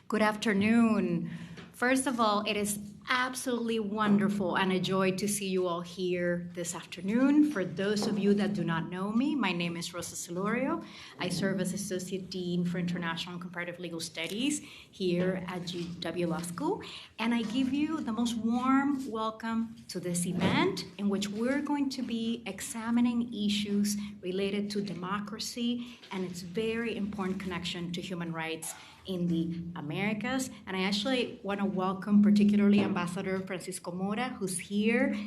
Good afternoon. First of all, it is absolutely wonderful and a joy to see you all here this afternoon. For those of you that do not know me, my name is Rosa Celorio. I serve as Associate Dean for International and Comparative Legal Studies here at GW Law School. And I give you the most warm welcome to this event in which we're going to be examining issues related to democracy and its very important connection to human rights in the Americas. And I actually want to welcome particularly Ambassador Francisco Mora, who's here.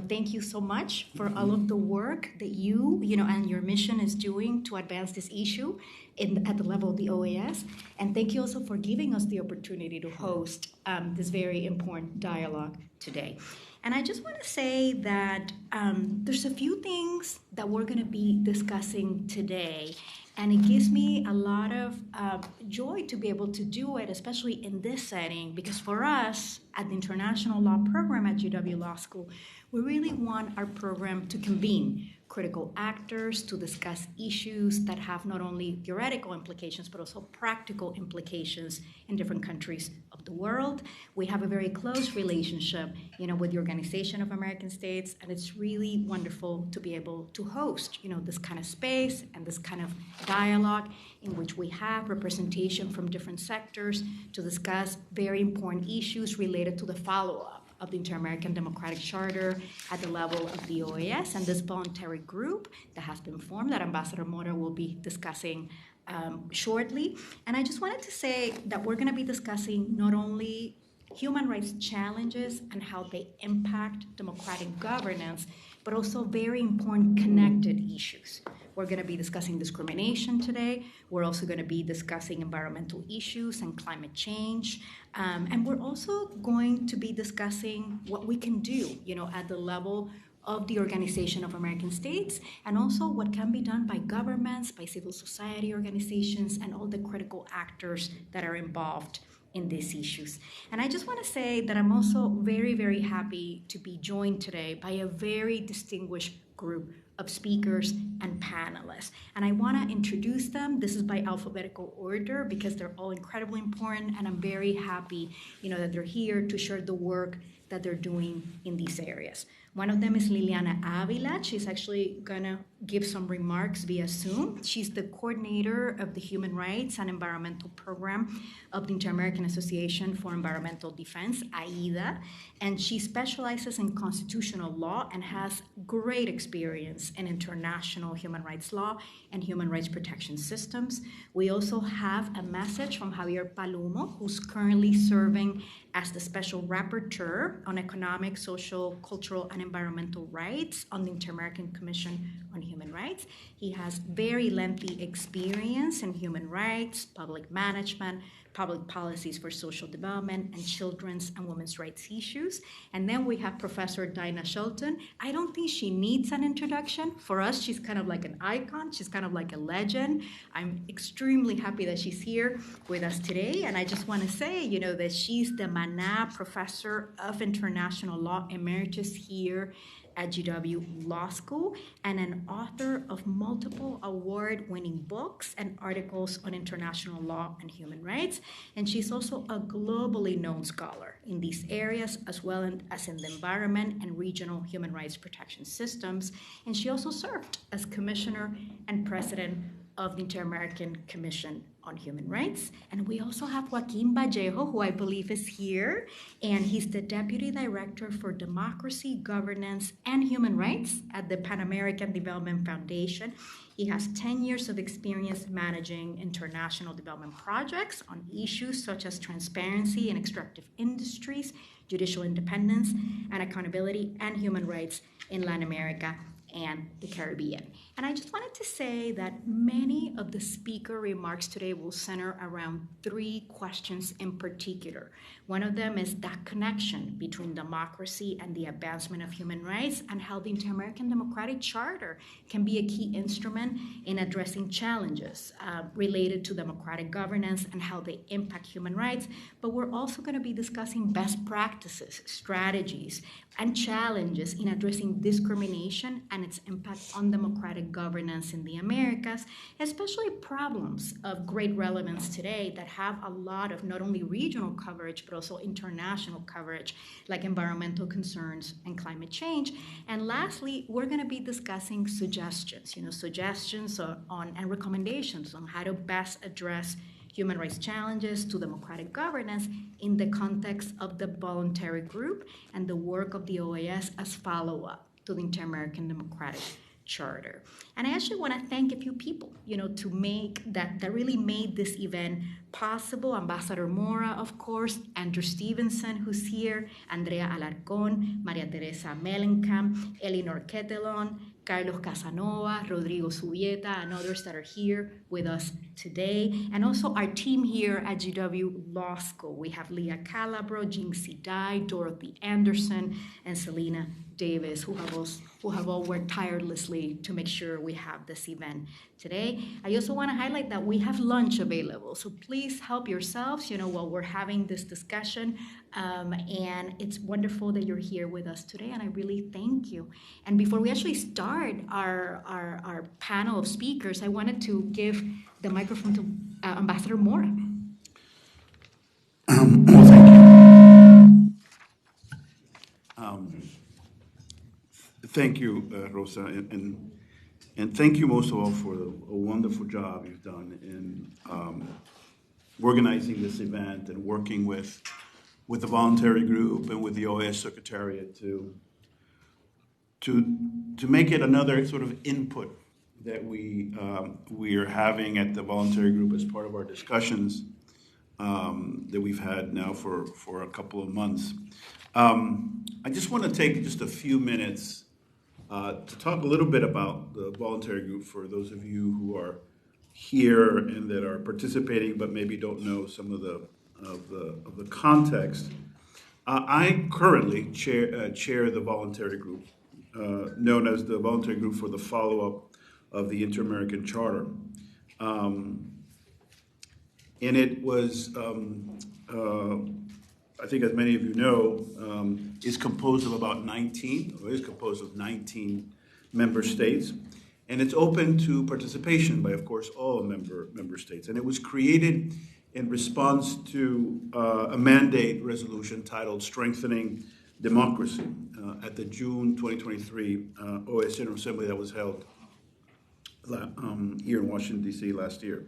Thank you so much for all of the work that you and your mission is doing to advance this issue at the level of the OAS. And thank you also for giving us the opportunity to host this very important dialogue today. And I just want to say that there's a few things that we're going to be discussing today. And it gives me a lot of joy to be able to do it, especially in this setting, because for us at the International Law Program at GW Law School, we really want our program to convene critical actors to discuss issues that have not only theoretical implications, but also practical implications in different countries of the world. We have a very close relationship, with the Organization of American States, and it's really wonderful to be able to host, this kind of space and this kind of dialogue in which we have representation from different sectors to discuss very important issues related to the follow-up of the Inter-American Democratic Charter at the level of the OAS and this voluntary group that has been formed that Ambassador Mora will be discussing shortly. And I just wanted to say that we're going to be discussing not only human rights challenges and how they impact democratic governance, but also very important connected issues. We're going to be discussing discrimination today. We're also going to be discussing environmental issues and climate change. And we're also going to be discussing what we can do, at the level of the Organization of American States, and also what can be done by governments, by civil society organizations, and all the critical actors that are involved in these issues. And I just want to say that I'm also very, very happy to be joined today by a very distinguished group of speakers and panelists. And I want to introduce them. This is by alphabetical order because they're all incredibly important, and I'm very happy, that they're here to share the work that they're doing in these areas. One of them is Liliana Avila. She's actually gonna give some remarks via Zoom. She's the coordinator of the Human Rights and Environmental Program of the Inter-American Association for Environmental Defense, AIDA, and she specializes in constitutional law and has great experience in international human rights law and human rights protection systems. We also have a message from Javier Palomo, who's currently serving as the Special Rapporteur on Economic, Social, Cultural, and Environmental Rights on the Inter-American Commission on Human Rights. He has very lengthy experience in human rights, public management, public policies for social development, and children's and women's rights issues. And then we have Professor Dinah Shelton. I don't think she needs an introduction. For us, she's kind of like an icon. She's kind of like a legend. I'm extremely happy that she's here with us today. And I just want to say, that she's the Mana Professor of International Law Emeritus here at GW Law School and an author of multiple award-winning books and articles on international law and human rights. And she's also a globally known scholar in these areas as well as in the environment and regional human rights protection systems. And she also served as commissioner and president of the Inter-American Commission on Human Rights. And we also have Joaquin Vallejo, who I believe is here, and he's the Deputy Director for Democracy, Governance, and Human Rights at the Pan American Development Foundation. He has 10 years of experience managing international development projects on issues such as transparency in extractive industries, judicial independence and accountability, and human rights in Latin America and the Caribbean. And I just wanted to say that many of the speaker remarks today will center around three questions in particular. One of them is that connection between democracy and the advancement of human rights and how the Inter-American Democratic Charter can be a key instrument in addressing challenges related to democratic governance and how they impact human rights. But we're also going to be discussing best practices, strategies, and challenges in addressing discrimination and and its impact on democratic governance in the Americas, especially problems of great relevance today that have a lot of not only regional coverage, but also international coverage, like environmental concerns and climate change. And lastly, we're going to be discussing suggestions, suggestions on and recommendations on how to best address human rights challenges to democratic governance in the context of the voluntary group and the work of the OAS as follow-up to the Inter-American Democratic Charter. And I actually want to thank a few people, to make that really made this event possible. Ambassador Mora, of course, Andrew Stevenson, who's here, Andrea Alarcón, Maria Teresa Mellencamp, Elinor Ketelon, Carlos Casanova, Rodrigo Subieta, and others that are here with us today. And also our team here at GW Law School. We have Leah Calabro, Jinxie Dai, Dorothy Anderson, and Selena Davis, who have all worked tirelessly to make sure we have this event today. I also want to highlight that we have lunch available, so please help yourselves, while we're having this discussion. And it's wonderful that you're here with us today, and I really thank you. And before we actually start our panel of speakers, I wanted to give the microphone to Ambassador Mora. Thank you, Rosa, and thank you most of all for a wonderful job you've done in organizing this event and working with the voluntary group and with the OAS Secretariat to make it another sort of input that we are having at the voluntary group as part of our discussions that we've had now for a couple of months. I just want to take just a few minutes to talk a little bit about the voluntary group for those of you who are here and that are participating but maybe don't know some of the context. I currently chair the voluntary group, known as the Voluntary Group for the Follow-Up of the Inter-American Charter. And it was, I think as many of you know, is composed of 19 member states. And it's open to participation by, of course, all member states. And it was created in response to a mandate resolution titled Strengthening Democracy at the June 2023 OAS General Assembly that was held here in Washington, D.C. last year.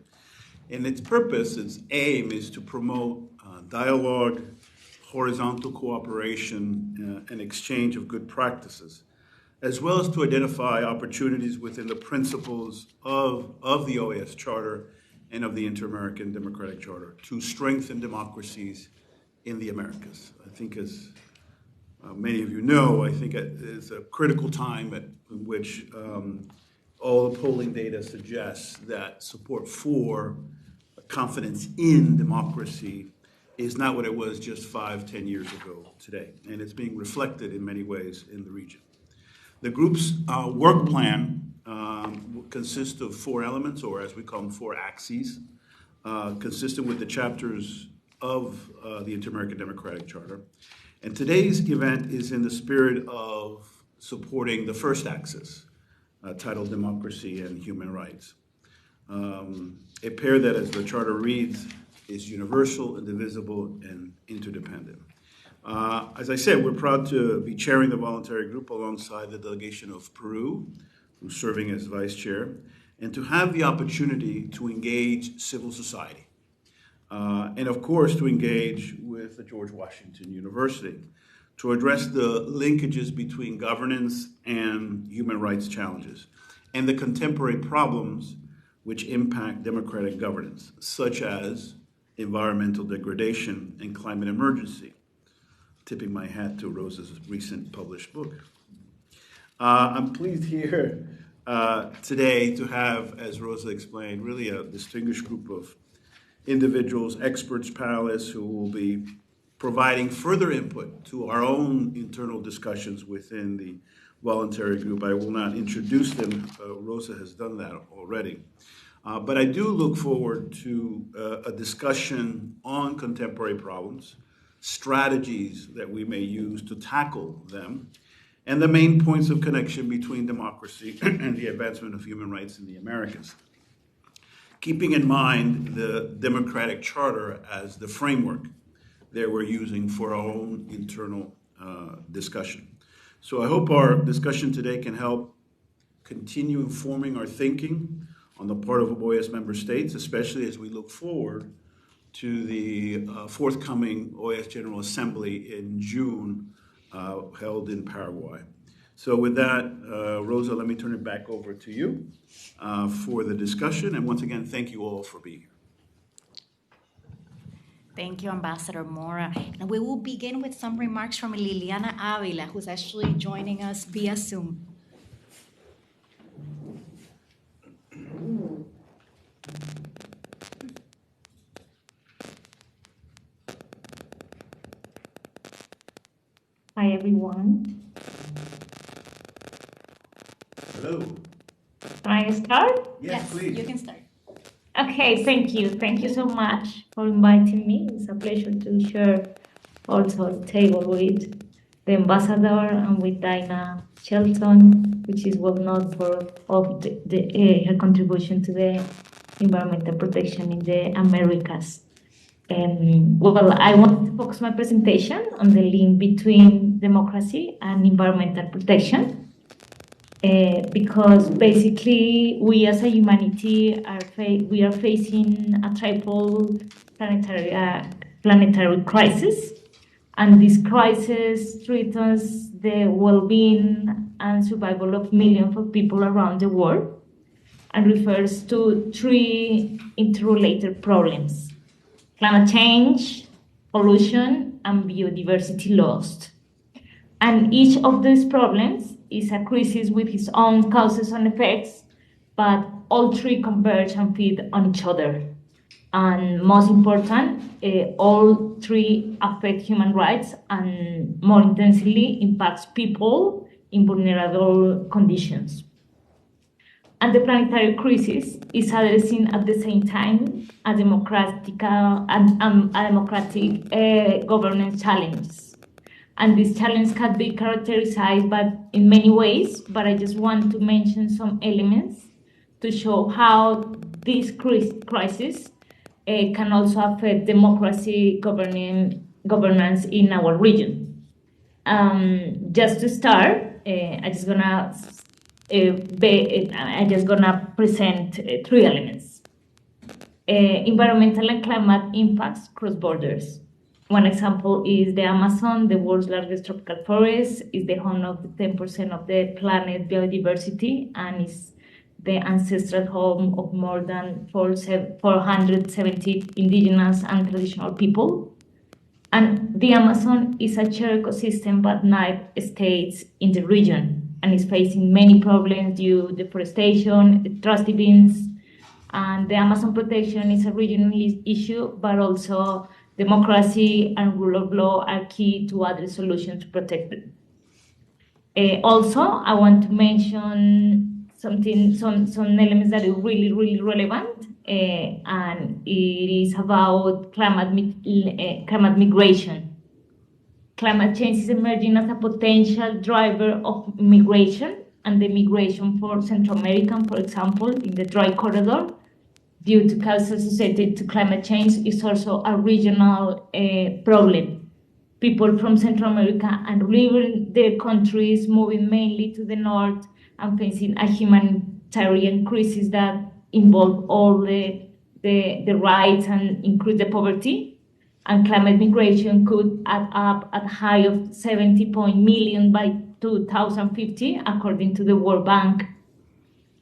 And its purpose, its aim, is to promote dialogue, horizontal cooperation, and exchange of good practices, as well as to identify opportunities within the principles of the OAS Charter and of the Inter-American Democratic Charter to strengthen democracies in the Americas. I think, as many of you know, I think it is a critical time in which all the polling data suggests that support for confidence in democracy is not what it was just 5-10 years ago today, and it's being reflected in many ways in the region. The group's work plan consists of 4 elements, or as we call them, 4 axes, consistent with the chapters of the Inter-American Democratic Charter. And today's event is in the spirit of supporting the first axis, titled Democracy and Human Rights. A pair that, as the charter reads, is universal, indivisible, and interdependent. As I said, we're proud to be chairing the voluntary group alongside the delegation of Peru, who's serving as vice chair, and to have the opportunity to engage civil society. And of course, to engage with the George Washington University to address the linkages between governance and human rights challenges and the contemporary problems which impact democratic governance, such as environmental degradation and climate emergency. Tipping my hat to Rosa's recent published book. I'm pleased here today to have, as Rosa explained, really a distinguished group of individuals, experts, panelists who will be providing further input to our own internal discussions within the voluntary group. I will not introduce them. Rosa has done that already. But I do look forward to a discussion on contemporary problems, strategies that we may use to tackle them, and the main points of connection between democracy and the advancement of human rights in the Americas, keeping in mind the Democratic Charter as the framework that we're using for our own internal discussion. So I hope our discussion today can help continue informing our thinking on the part of OAS member states, especially as we look forward to the forthcoming OAS General Assembly in June, held in Paraguay. So with that, Rosa, let me turn it back over to you for the discussion. And once again, thank you all for being here. Thank you, Ambassador Mora. And we will begin with some remarks from Liliana Avila, who's actually joining us via Zoom. Hi, everyone. Hello. Can I start? Yes, please. You can start. Okay, thank you. Thank you so much for inviting me. It's a pleasure to share also the table with the ambassador and with Dinah Shelton, which is well known for her contribution to the environmental protection in the Americas. Well, I want to focus my presentation on the link between democracy and environmental protection. Because basically we as a humanity are facing a triple planetary crisis, and this crisis threatens the well-being and survival of millions of people around the world, and refers to three interrelated problems: climate change, pollution, and biodiversity loss. And each of these problems is a crisis with its own causes and effects, but all three converge and feed on each other. And most important, all three affect human rights and more intensely impacts people in vulnerable conditions. And the planetary crisis is addressing at the same time a democratic governance challenges. And this challenge can be characterized in many ways, but I just want to mention some elements to show how this crisis can also affect democracy governance in our region. Just to start, I just gonna present three elements. Environmental and climate impacts cross borders. One example is the Amazon, the world's largest tropical forest, is the home of the 10% of the planet biodiversity, and is the ancestral home of more than 470 indigenous and traditional people. And the Amazon is a shared ecosystem but 9 states in the region, and is facing many problems due to deforestation, trash events, and the Amazon protection is a regional issue, but also democracy and rule of law are key to other solutions to protect it. Also, I want to mention some elements that are really, really relevant, and it is about climate migration. Climate change is emerging as a potential driver of migration, and the migration for Central America, for example, in the dry corridor, due to causes associated to climate change, is also a regional problem. People from Central America and leaving their countries, moving mainly to the north and facing a humanitarian crisis that involve all the rights and increase the poverty. And climate migration could add up at a high of 70 million by 2050, according to the World Bank.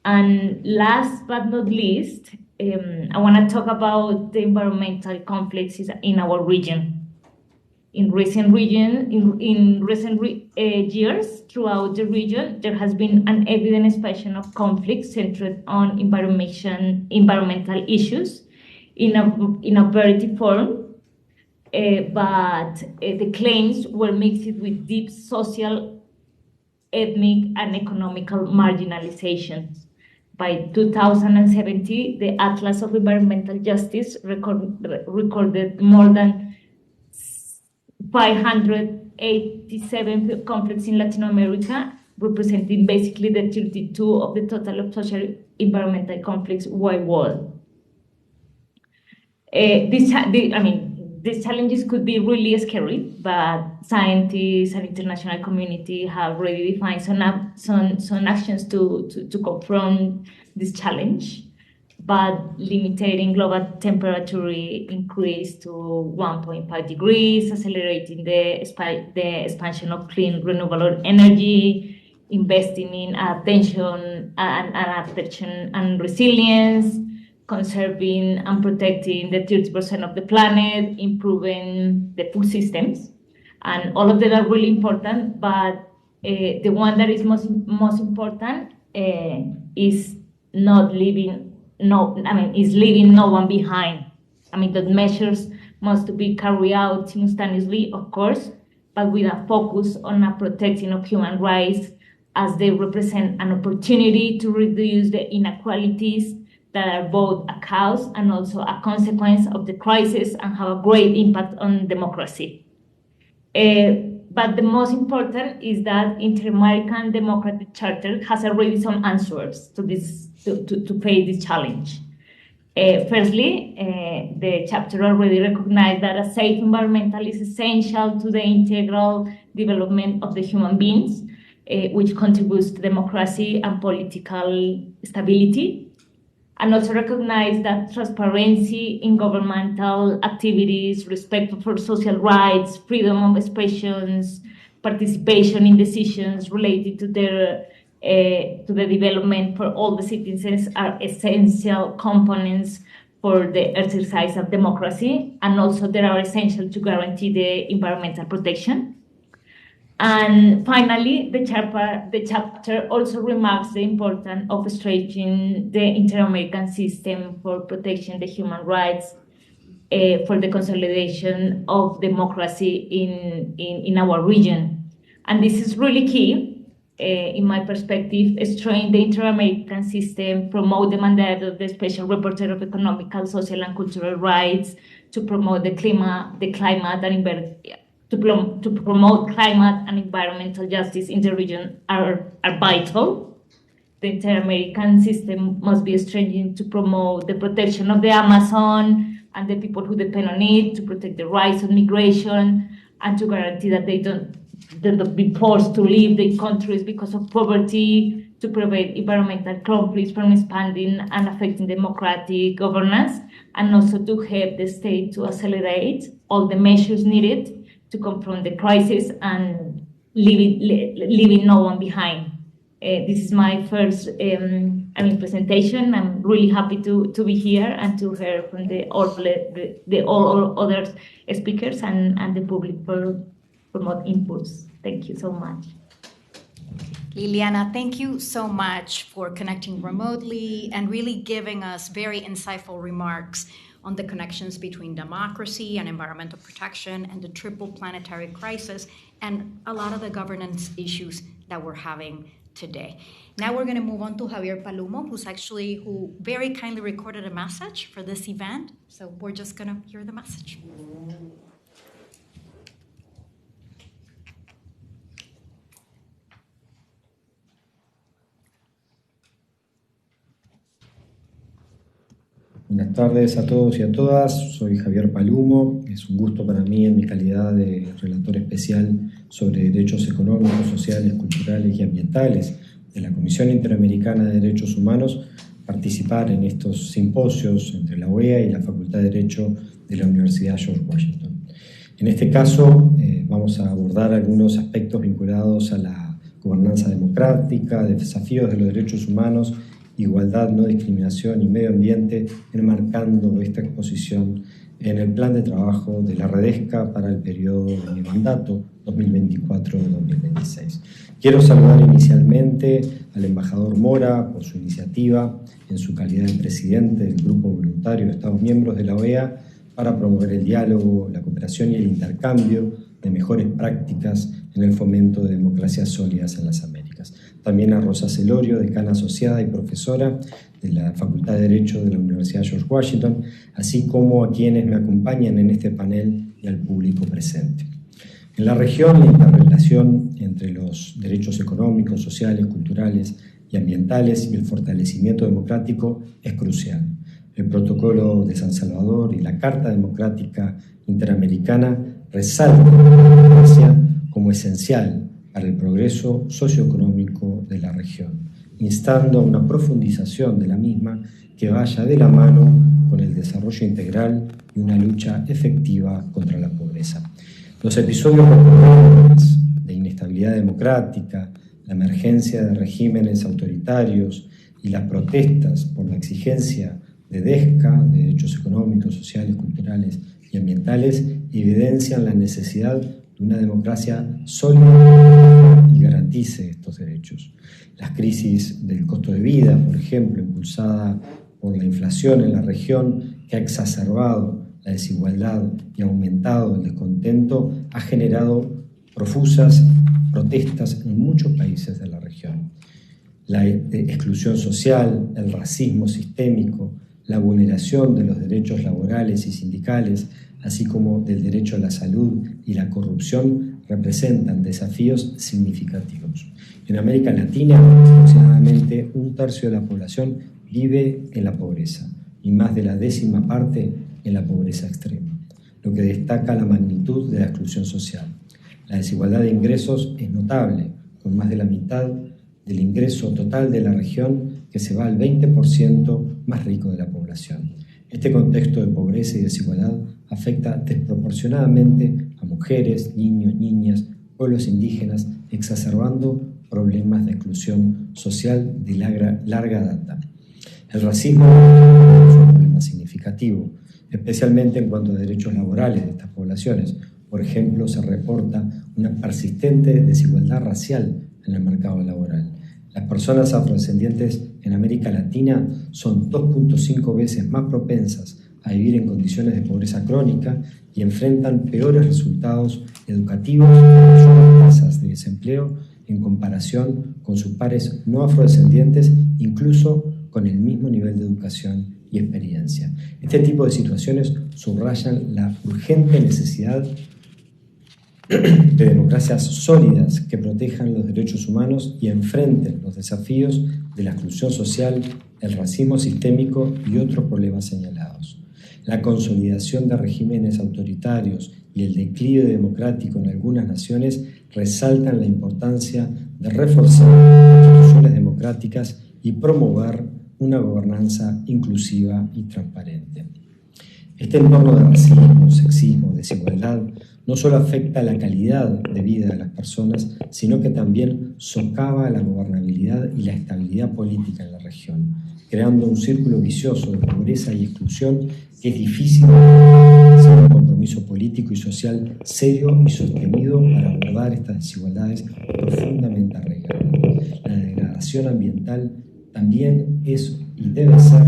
And last but not least, I want to talk about the environmental conflicts in our region. In recent years, throughout the region, there has been an evident expansion of conflicts centered on environmental issues in a variety form, but the claims were mixed with deep social, ethnic, and economical marginalizations. By 2017, the Atlas of Environmental Justice recorded more than 587 conflicts in Latin America, representing basically the 32 of the total of social environmental conflicts worldwide. These challenges could be really scary, but scientists and international community have already defined some actions to confront this challenge. But limiting global temperature increase to 1.5 degrees, accelerating the expansion of clean renewable energy, investing in adaptation and resilience, conserving and protecting the 30% of the planet, improving the food systems. And all of them are really important, but the one that is most important is leaving no one behind. The measures must be carried out simultaneously, of course, but with a focus on a protection of human rights, as they represent an opportunity to reduce the inequalities that are both a cause and also a consequence of the crisis and have a great impact on democracy. But the most important is that Inter-American Democratic Charter has already some answers to this to face this challenge. Firstly, the chapter already recognized that a safe environmental is essential to the integral development of the human beings, which contributes to democracy and political stability, and also recognize that transparency in governmental activities, respect for social rights, freedom of expressions, participation in decisions related to the development for all the citizens are essential components for the exercise of democracy, and also they are essential to guarantee the environmental protection. And finally, the chapter also remarks the importance of strengthening the Inter-American system for protection of the human rights, for the consolidation of democracy in our region. And this is really key. In my perspective, strengthen the Inter-American system, promote the mandate of the Special Rapporteur of Economical, Social, and Cultural Rights to promote to promote climate and environmental justice in the region are vital. The Inter-American system must be strengthened to promote the protection of the Amazon and the people who depend on it, to protect the rights of migration, and to guarantee that they don't be forced to leave their countries because of poverty, to prevent environmental conflicts from expanding and affecting democratic governance, and also to help the state to accelerate all the measures needed to confront the crisis and leaving no one behind. This is my first presentation. I'm really happy to be here and to hear from all other speakers and the public for more inputs. Thank you so much. Liliana, thank you so much for connecting remotely and really giving us very insightful remarks on the connections between democracy and environmental protection and the triple planetary crisis and a lot of the governance issues that we're having today. Now we're going to move on to Javier Palomo, who very kindly recorded a message for this event. So we're just going to hear the message. Buenas tardes a todos y a todas, soy Javier Palomo. Es un gusto para mí, en mi calidad de relator especial sobre derechos económicos, sociales, culturales y ambientales de la Comisión Interamericana de Derechos Humanos, participar en estos simposios entre la OEA y la Facultad de Derecho de la Universidad George Washington. En este caso vamos a abordar algunos aspectos vinculados a la gobernanza democrática, desafíos de los derechos humanos, igualdad, no discriminación y medio ambiente, enmarcando esta exposición en el plan de trabajo de la Redesca para el periodo de mi mandato 2024-2026. Quiero saludar inicialmente al embajador Mora por su iniciativa en su calidad de presidente del Grupo Voluntario de Estados Miembros de la OEA para promover el diálogo, la cooperación y el intercambio de mejores prácticas en el fomento de democracias sólidas en las Américas. También a Rosa Celorio, decana asociada y profesora de la Facultad de Derecho de la Universidad George Washington, así como a quienes me acompañan en este panel y al público presente. En la región, la interrelación entre los derechos económicos, sociales, culturales y ambientales y el fortalecimiento democrático es crucial. El Protocolo de San Salvador y la Carta Democrática Interamericana resaltan la democracia como esencial para el progreso socioeconómico de la región, instando a una profundización de la misma que vaya de la mano con el desarrollo integral y una lucha efectiva contra la pobreza. Los episodios recurrentes de inestabilidad democrática, la emergencia de regímenes autoritarios y las protestas por la exigencia de de derechos económicos, sociales, culturales y ambientales, evidencian la necesidad de una democracia sólida y garantice estos derechos. Las crisis del costo de vida, por ejemplo, impulsada por la inflación en la región, que ha exacerbado la desigualdad y ha aumentado el descontento, ha generado profusas protestas en muchos países de la región. La exclusión social, el racismo sistémico, la vulneración de los derechos laborales y sindicales, así como del derecho a la salud y la corrupción, representan desafíos significativos. En América Latina, aproximadamente un tercio de la población vive en la pobreza y más de la 10ª parte en la pobreza extrema, lo que destaca la magnitud de la exclusión social. La desigualdad de ingresos es notable, con más de la mitad del ingreso total de la región que se va al 20% más rico de la población. Este contexto de pobreza y desigualdad afecta desproporcionadamente a mujeres, niños, niñas, pueblos indígenas, exacerbando problemas de exclusión social de larga data. El racismo es un problema significativo, especialmente en cuanto a derechos laborales de estas poblaciones. Por ejemplo, se reporta una persistente desigualdad racial en el mercado laboral. Las personas afrodescendientes en América Latina son 2.5 veces más propensas a vivir en condiciones de pobreza crónica y enfrentan peores resultados educativos y mayores tasas de desempleo en comparación con sus pares no afrodescendientes, incluso con el mismo nivel de educación y experiencia. Este tipo de situaciones subrayan la urgente necesidad de democracias sólidas que protejan los derechos humanos y enfrenten los desafíos de la exclusión social, el racismo sistémico y otros problemas señalados. La consolidación de regímenes autoritarios y el declive democrático en algunas naciones resaltan la importancia de reforzar las instituciones democráticas y promover una gobernanza inclusiva y transparente. Este entorno de racismo, sexismo, desigualdad no solo afecta la calidad de vida de las personas, sino que también socava la gobernabilidad y la estabilidad política en la región, creando un círculo vicioso de pobreza y exclusión que es difícil sin un compromiso político y social serio y sostenido para abordar estas desigualdades profundamente arraigadas. La degradación ambiental también es y debe ser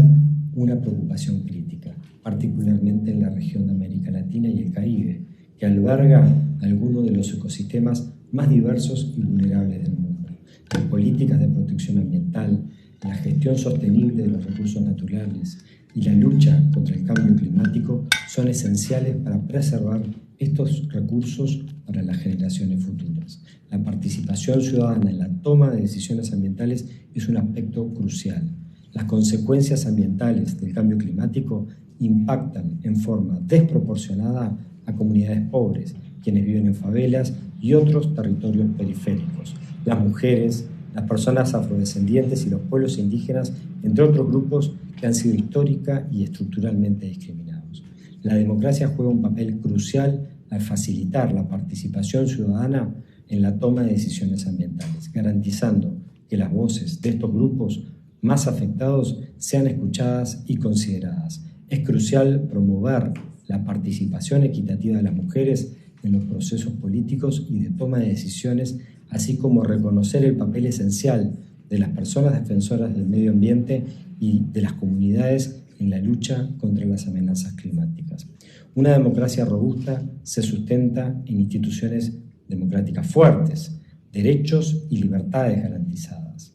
una preocupación crítica, particularmente en la región de América Latina y el Caribe, que alberga algunos de los ecosistemas más diversos y vulnerables del mundo. Las políticas de protección ambiental, la gestión sostenible de los recursos naturales y la lucha contra el cambio climático son esenciales para preservar estos recursos para las generaciones futuras. La participación ciudadana en la toma de decisiones ambientales es un aspecto crucial. Las consecuencias ambientales del cambio climático impactan en forma desproporcionada a comunidades pobres, quienes viven en favelas y otros territorios periféricos, las mujeres, las personas afrodescendientes y los pueblos indígenas, entre otros grupos que han sido histórica y estructuralmente discriminados. La democracia juega un papel crucial al facilitar la participación ciudadana en la toma de decisiones ambientales, garantizando que las voces de estos grupos más afectados sean escuchadas y consideradas. Es crucial promover la participación equitativa de las mujeres en los procesos políticos y de toma de decisiones, así como reconocer el papel esencial de las personas defensoras del medio ambiente y de las comunidades en la lucha contra las amenazas climáticas. Una democracia robusta se sustenta en instituciones democráticas fuertes, derechos y libertades garantizadas,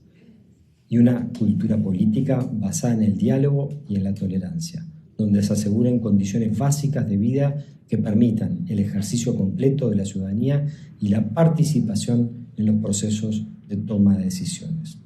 y una cultura política basada en el diálogo y en la tolerancia. donde se aseguren condiciones básicas de vida que permitan el ejercicio completo de la ciudadanía y la participación en los procesos de toma de decisiones.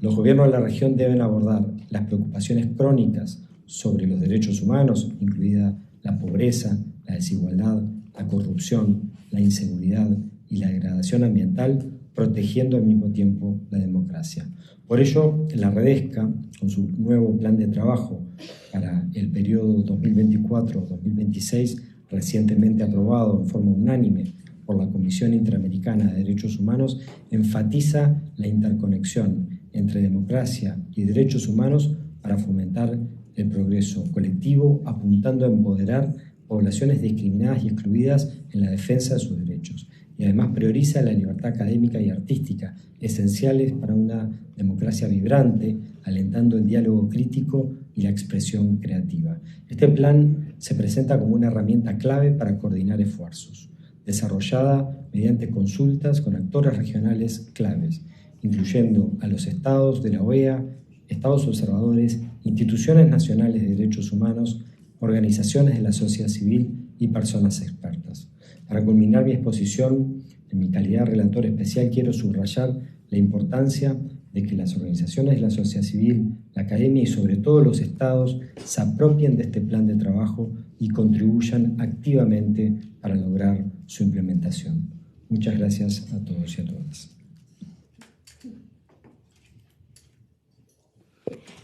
Los gobiernos de la región deben abordar las preocupaciones crónicas sobre los derechos humanos, incluida la pobreza, la desigualdad, la corrupción, la inseguridad y la degradación ambiental, protegiendo al mismo tiempo la democracia. Por ello, la Redesca, con su nuevo plan de trabajo para el periodo 2024-2026, recientemente aprobado en forma unánime por la Comisión Interamericana de Derechos Humanos, enfatiza la interconexión entre democracia y derechos humanos para fomentar el progreso colectivo, apuntando a empoderar poblaciones discriminadas y excluidas en la defensa de sus derechos. Y además prioriza la libertad académica y artística, esenciales para una democracia vibrante, alentando el diálogo crítico y la expresión creativa. Este plan se presenta como una herramienta clave para coordinar esfuerzos, desarrollada mediante consultas con actores regionales claves, incluyendo a los estados de la OEA, estados observadores, instituciones nacionales de derechos humanos, organizaciones de la sociedad civil y personas expertas. Para culminar mi exposición, en mi calidad de relator especial, quiero subrayar la importancia de que las organizaciones de la sociedad civil, la academia y sobre todo los estados se apropien de este plan de trabajo y contribuyan activamente para lograr su implementación. Muchas gracias a todos y a todas.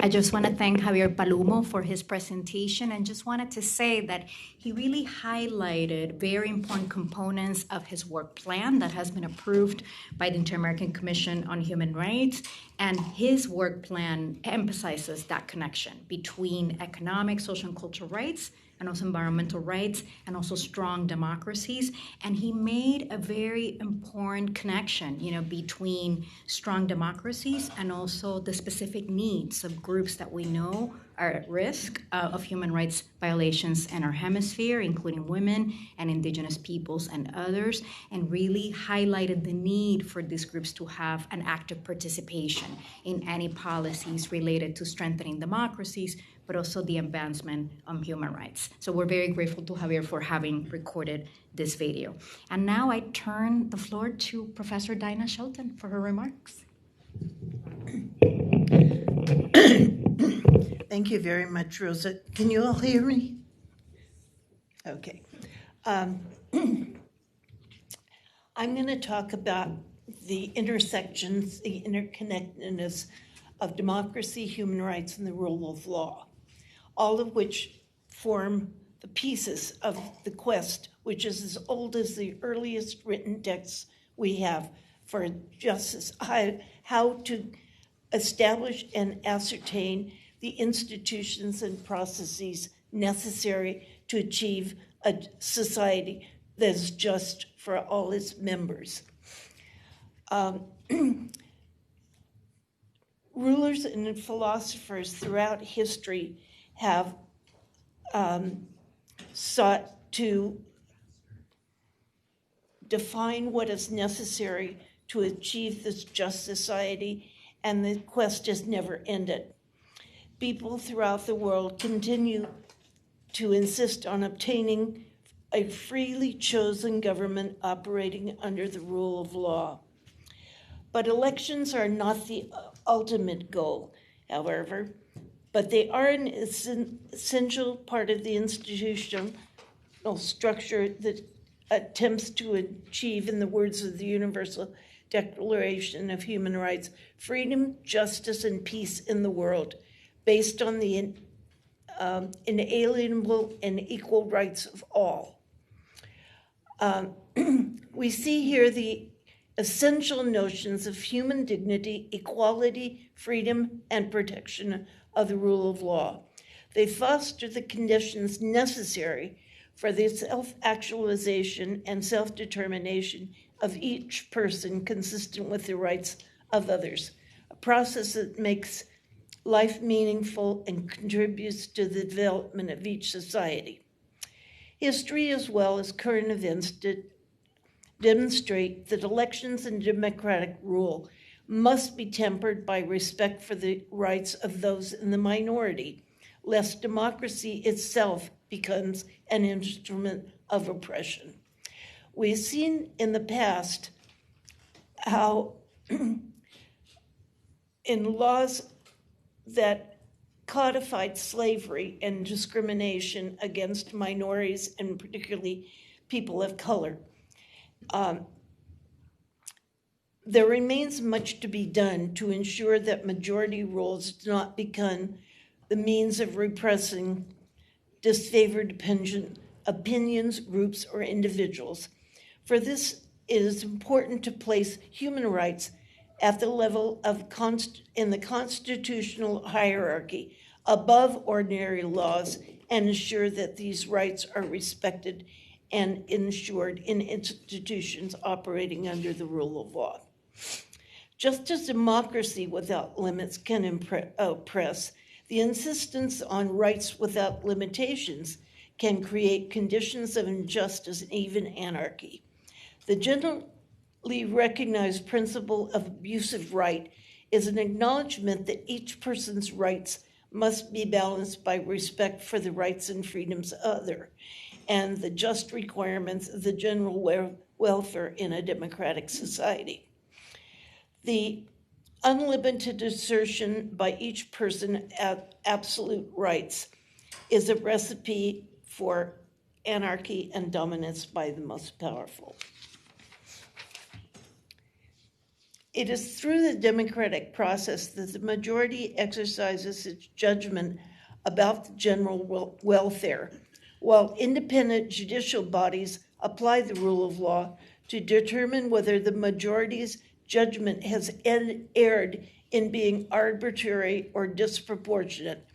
I just want to thank Javier Palumo for his presentation and just wanted to say that he really highlighted very important components of his work plan that has been approved by the Inter-American Commission on Human Rights. And his work plan emphasizes that connection between economic, social, and cultural rights, and also environmental rights, and also strong democracies. And he made a very important connection, between strong democracies and also the specific needs of groups that we know are at risk of human rights violations in our hemisphere, including women and indigenous peoples and others, and really highlighted the need for these groups to have an active participation in any policies related to strengthening democracies, but also the advancement of human rights. So we're very grateful to Javier for having recorded this video. And now I turn the floor to Professor Dinah Shelton for her remarks. Thank you very much, Rosa. Can you all hear me? Okay. I'm going to talk about the intersections, the interconnectedness of democracy, human rights, and the rule of law, all of which form the pieces of the quest, which is as old as the earliest written texts we have for justice, how to establish and ascertain the institutions and processes necessary to achieve a society that is just for all its members. Rulers and philosophers throughout history have sought to define what is necessary to achieve this just society, and the quest has never ended. People throughout the world continue to insist on obtaining a freely chosen government operating under the rule of law. But elections are not the ultimate goal, however, but they are an essential part of the institutional structure that attempts to achieve, in the words of the Universal Declaration of Human Rights, freedom, justice, and peace in the world, based on the inalienable and equal rights of all. We see here the essential notions of human dignity, equality, freedom, and protection of the rule of law. They foster the conditions necessary for the self-actualization and self-determination of each person consistent with the rights of others, a process that makes life meaningful and contributes to the development of each society. History, as well as current events, demonstrate that elections and democratic rule must be tempered by respect for the rights of those in the minority, lest democracy itself becomes an instrument of oppression. We've seen in the past how in laws that codified slavery and discrimination against minorities, and particularly people of color, there remains much to be done to ensure that majority rules do not become the means of repressing disfavored opinions, groups, or individuals. For this, it is important to place human rights at the level of in the constitutional hierarchy above ordinary laws and ensure that these rights are respected and ensured in institutions operating under the rule of law. Just as democracy without limits can oppress, the insistence on rights without limitations can create conditions of injustice and even anarchy. The generally recognized principle of abusive right is an acknowledgement that each person's rights must be balanced by respect for the rights and freedoms of others and the just requirements of the general welfare in a democratic society. The unlimited assertion by each person of absolute rights is a recipe for anarchy and dominance by the most powerful. It is through the democratic process that the majority exercises its judgment about the general welfare, while independent judicial bodies apply the rule of law to determine whether the majority's judgment has erred in being arbitrary or disproportionate,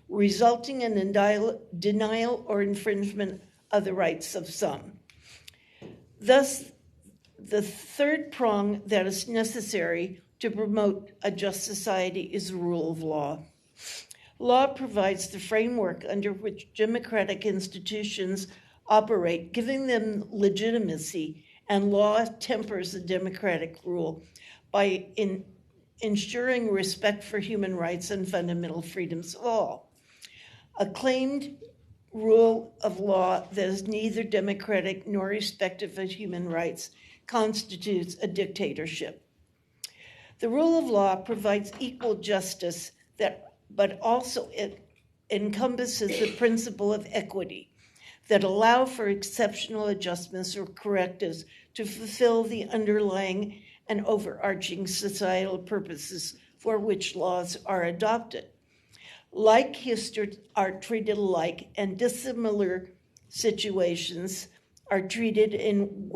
resulting in denial or infringement of the rights of some. Thus, the third prong that is necessary to promote a just society is the rule of law. Law provides the framework under which democratic institutions operate, giving them legitimacy, and law tempers the democratic rule by ensuring respect for human rights and fundamental freedoms of all. A claimed rule of law that is neither democratic nor respectful of human rights constitutes a dictatorship. The rule of law provides equal justice, but also it encompasses the principle of equity that allow for exceptional adjustments or correctives to fulfill the underlying and overarching societal purposes for which laws are adopted. Like histories are treated alike, and dissimilar situations are treated in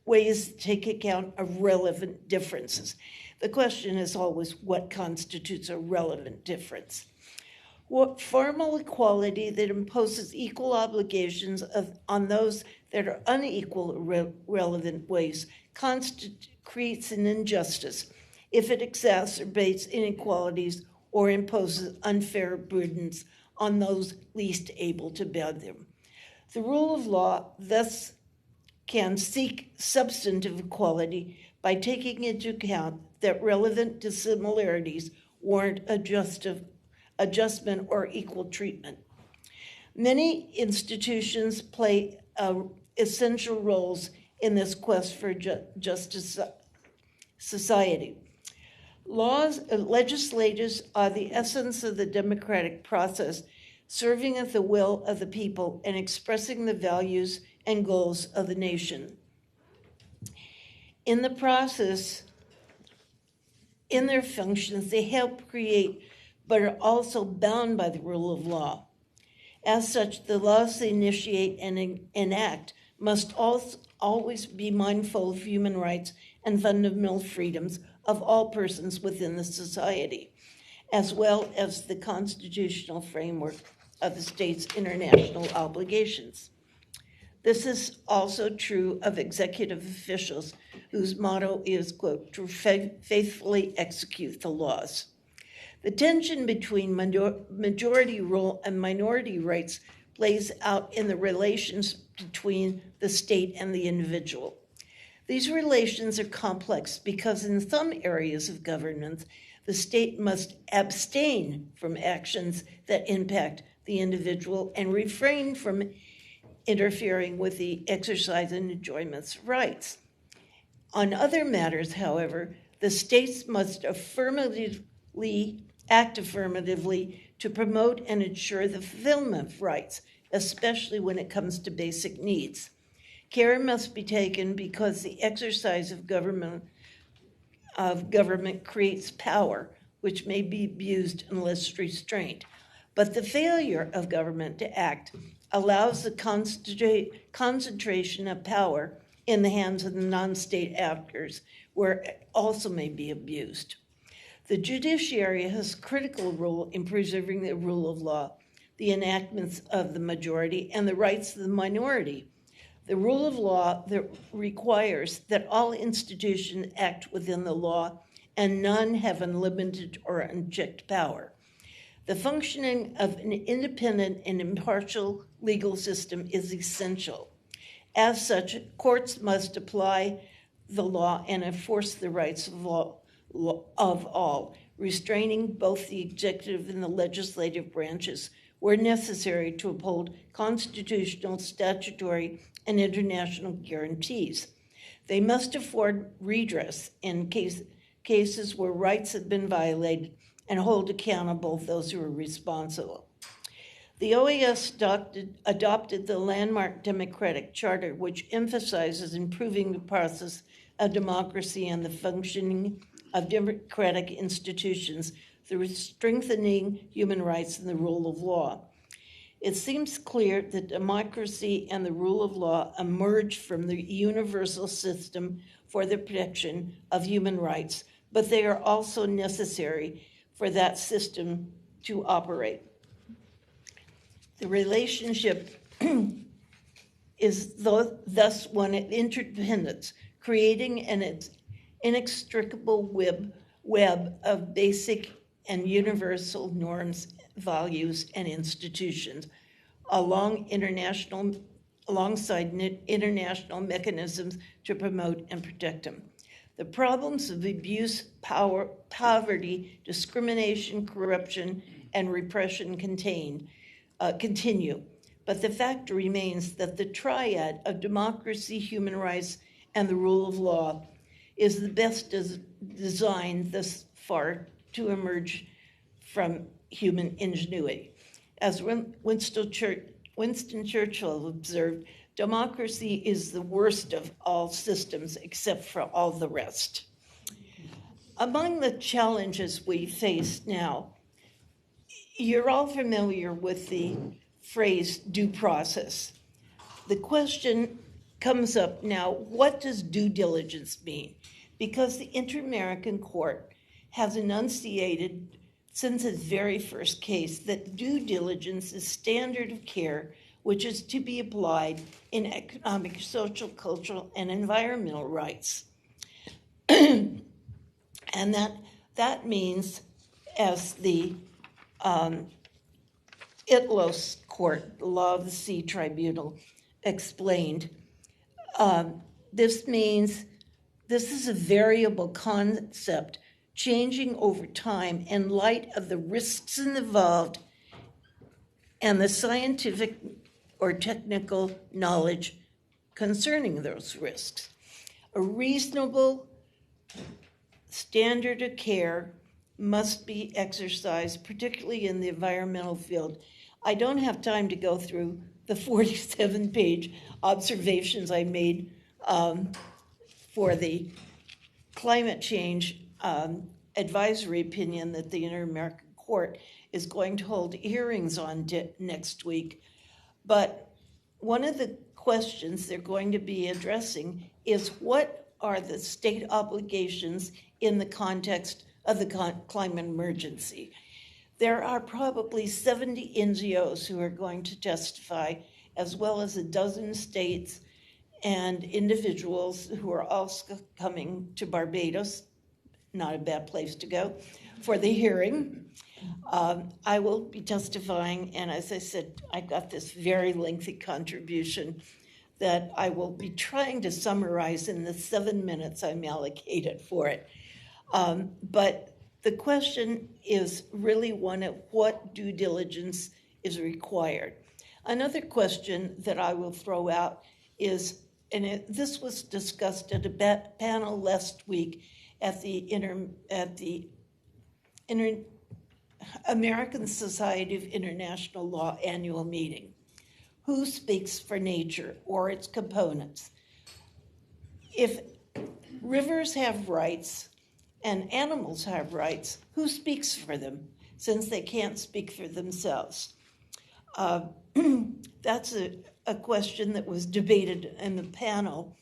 ways that take account of relevant differences. The question is always what constitutes a relevant difference. What formal equality that imposes equal obligations on those that are unequal relevant ways creates an injustice if it exacerbates inequalities or imposes unfair burdens on those least able to bear them. The rule of law thus can seek substantive equality by taking into account that relevant dissimilarities warrant adjustment or equal treatment. Many institutions play essential roles in this quest for justice society. Legislators are the essence of the democratic process, serving at the will of the people and expressing the values and goals of the nation. In the process, in their functions, they help create, but are also bound by the rule of law. As such, the laws they initiate and enact must always be mindful of human rights and fundamental freedoms of all persons within the society, as well as the constitutional framework of the state's international obligations. This is also true of executive officials, whose motto is, quote, to faithfully execute the laws. The tension between majority rule and minority rights plays out in the relations between the state and the individual. These relations are complex because in some areas of governance, the state must abstain from actions that impact the individual and refrain from interfering with the exercise and enjoyment's rights. On other matters, however, the states must act affirmatively to promote and ensure the fulfillment of rights, especially when it comes to basic needs. Care must be taken because the exercise of government creates power, which may be abused unless restrained. But the failure of government to act allows the concentration of power in the hands of the non-state actors, where it also may be abused. The judiciary has a critical role in preserving the rule of law, the enactments of the majority, and the rights of the minority. The rule of law that requires that all institutions act within the law and none have unlimited or unchecked power. The functioning of an independent and impartial legal system is essential. As such, courts must apply the law and enforce the rights of all, restraining both the executive and the legislative branches where necessary to uphold constitutional, statutory, and international guarantees. They must afford redress in cases where rights have been violated and hold accountable those who are responsible. The OAS adopted the landmark democratic charter, which emphasizes improving the process of democracy and the functioning of democratic institutions through strengthening human rights and the rule of law. It seems clear that democracy and the rule of law emerge from the universal system for the protection of human rights, but they are also necessary for that system to operate. The relationship is thus one of interdependence, creating an inextricable web of basic and universal norms, values, and institutions alongside international mechanisms to promote and protect them. The problems of abuse, poverty, discrimination, corruption, and repression continue. But the fact remains that the triad of democracy, human rights, and the rule of law is the best designed thus far to emerge from human ingenuity. As Winston Churchill observed, democracy is the worst of all systems except for all the rest. Among the challenges we face now, you're all familiar with the phrase due process. The question comes up now, what does due diligence mean? Because the Inter-American Court has enunciated since its very first case that due diligence is standard of care which is to be applied in economic, social, cultural, and environmental rights. And that means, as the Itlos Court, the Law of the Sea Tribunal, explained, this means this is a variable concept changing over time in light of the risks involved and the scientific or technical knowledge concerning those risks. A reasonable standard of care must be exercised, particularly in the environmental field. I don't have time to go through the 47-page observations I made for the climate change advisory opinion that the Inter-American Court is going to hold hearings on next week. But one of the questions they're going to be addressing is what are the state obligations in the context of the climate emergency. There are probably 70 NGOs who are going to testify, as well as a dozen states and individuals who are also coming to Barbados, not a bad place to go, for the hearing. I will be testifying, and as I said, I got this very lengthy contribution that I will be trying to summarize in the 7 minutes I'm allocated for it. But The question is really one of what due diligence is required. Another question that I will throw out is, and this was discussed at a panel last week at the American Society of International Law annual meeting. Who speaks for nature or its components? If rivers have rights and animals have rights, who speaks for them, since they can't speak for themselves? That's a question that was debated in the panel,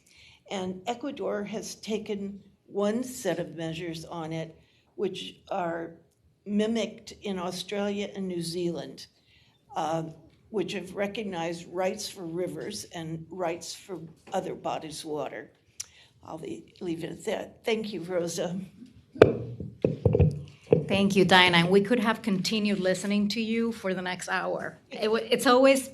and Ecuador has taken one set of measures on it, which are mimicked in Australia and New Zealand, which have recognized rights for rivers and rights for other bodies of water. I'll leave it at that. Thank you, Rosa. Thank you, Diana. And we could have continued listening to you for the next hour. It's always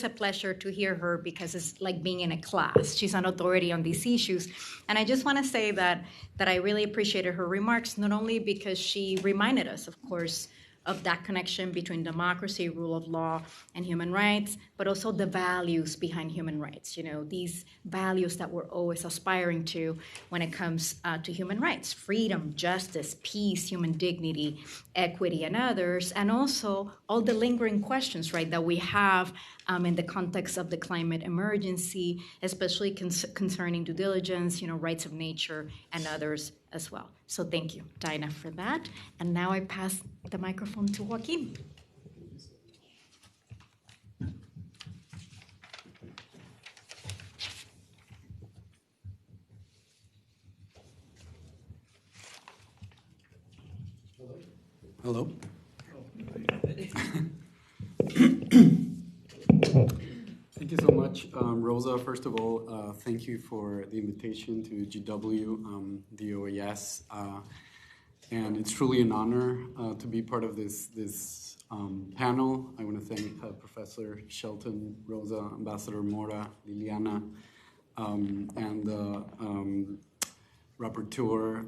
a pleasure to hear her because it's like being in a class. She's an authority on these issues. And I just want to say that I really appreciated her remarks, not only because she reminded us, of course, of that connection between democracy, rule of law, and human rights, but also the values behind human rights. You know, these values that we're always aspiring to when it comes to human rights: freedom, justice, peace, human dignity, equity, and others, and also all the lingering questions, right, that we have in the context of the climate emergency, especially concerning due diligence, you know, rights of nature, and others as well. So thank you, Dinah, for that. And now I pass the microphone to Joaquin. Hello. Thank you so much, Rosa. First of all, thank you for the invitation to GW, the OAS, and it's truly an honor to be part of this panel. I want to thank Professor Shelton, Rosa, Ambassador Mora, Liliana, and the rapporteur,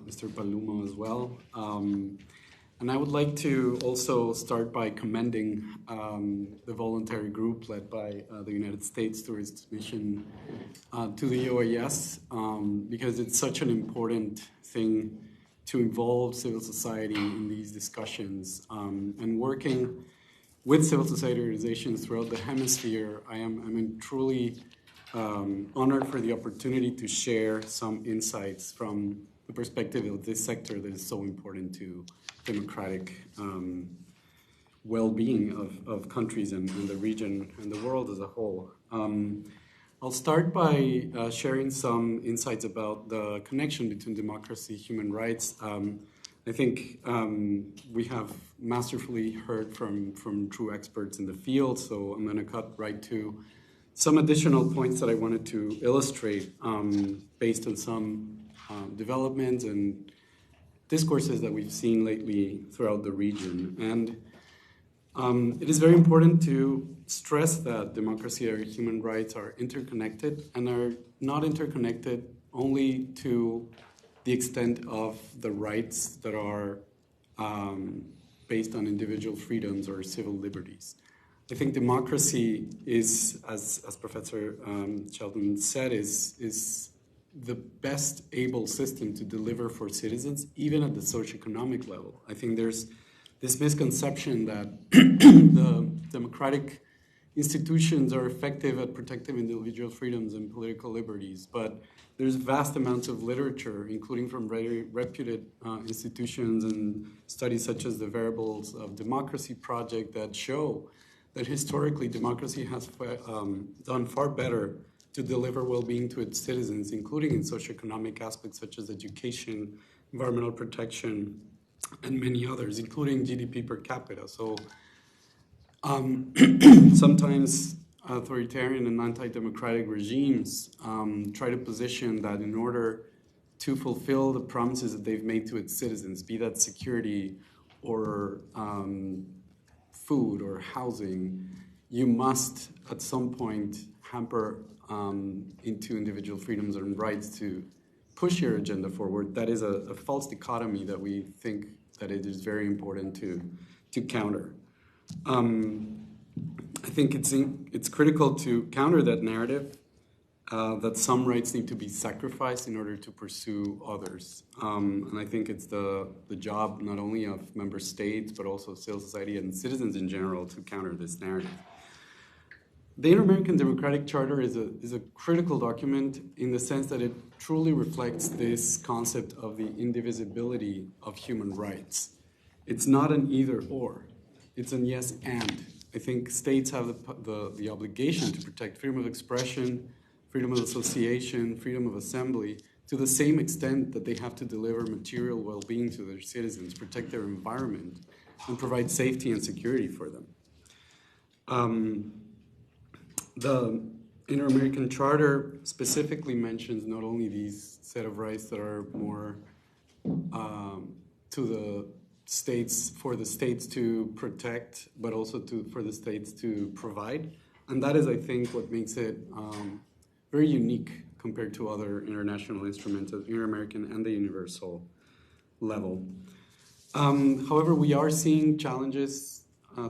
Mr. Palumo, as well. And I would like to also start by commending the voluntary group led by the United States through its mission to the OAS, because it's such an important thing to involve civil society in these discussions. And working with civil society organizations throughout the hemisphere, I'm truly honored for the opportunity to share some insights from the perspective of this sector that is so important to democratic well-being of countries and the region and the world as a whole. I'll start by sharing some insights about the connection between democracy, human rights. I think we have masterfully heard from true experts in the field, so I'm going to cut right to some additional points that I wanted to illustrate based on some developments and discourses that we've seen lately throughout the region. And it is very important to stress that democracy and human rights are interconnected and are not interconnected only to the extent of the rights that are based on individual freedoms or civil liberties. I think democracy is, as Professor Sheldon said, is the best able system to deliver for citizens, even at the socioeconomic level. I think there's this misconception that the democratic institutions are effective at protecting individual freedoms and political liberties, but there's vast amounts of literature, including from very reputed institutions and studies such as the Variables of Democracy Project, that show that historically democracy has done far better to deliver well-being to its citizens, including in socioeconomic aspects such as education, environmental protection, and many others, including GDP per capita. So sometimes authoritarian and anti-democratic regimes try to position that in order to fulfill the promises that they've made to its citizens, be that security or food or housing, you must at some point hamper into individual freedoms and rights to push your agenda forward, that is a false dichotomy that we think that it is very important to counter. I think it's critical to counter that narrative that some rights need to be sacrificed in order to pursue others. And I think it's the job not only of member states, but also civil society and citizens in general to counter this narrative. The Inter-American Democratic Charter is a critical document in the sense that it truly reflects this concept of the indivisibility of human rights. It's not an either or, it's an yes and. I think states have the obligation to protect freedom of expression, freedom of association, freedom of assembly, to the same extent that they have to deliver material well-being to their citizens, protect their environment, and provide safety and security for them. The Inter-American Charter specifically mentions not only these set of rights that are more to the states, for the states to protect, but also for the states to provide. And that is, I think, what makes it very unique compared to other international instruments at the Inter-American and the universal level. However, we are seeing challenges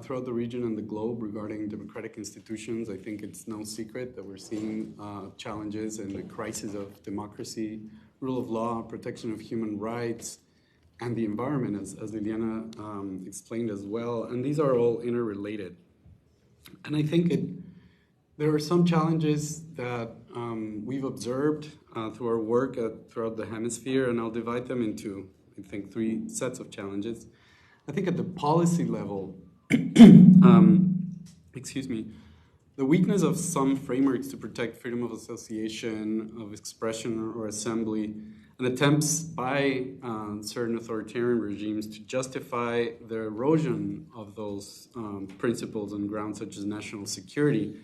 throughout the region and the globe regarding democratic institutions. I think it's no secret that we're seeing challenges and the crisis of democracy, rule of law, protection of human rights, and the environment, as Liliana explained as well. And these are all interrelated. And I think there are some challenges that we've observed through our work throughout the hemisphere, and I'll divide them into, I think, 3 sets of challenges. I think at the policy level, the weakness of some frameworks to protect freedom of association, of expression or assembly, and attempts by certain authoritarian regimes to justify the erosion of those principles on grounds such as national security,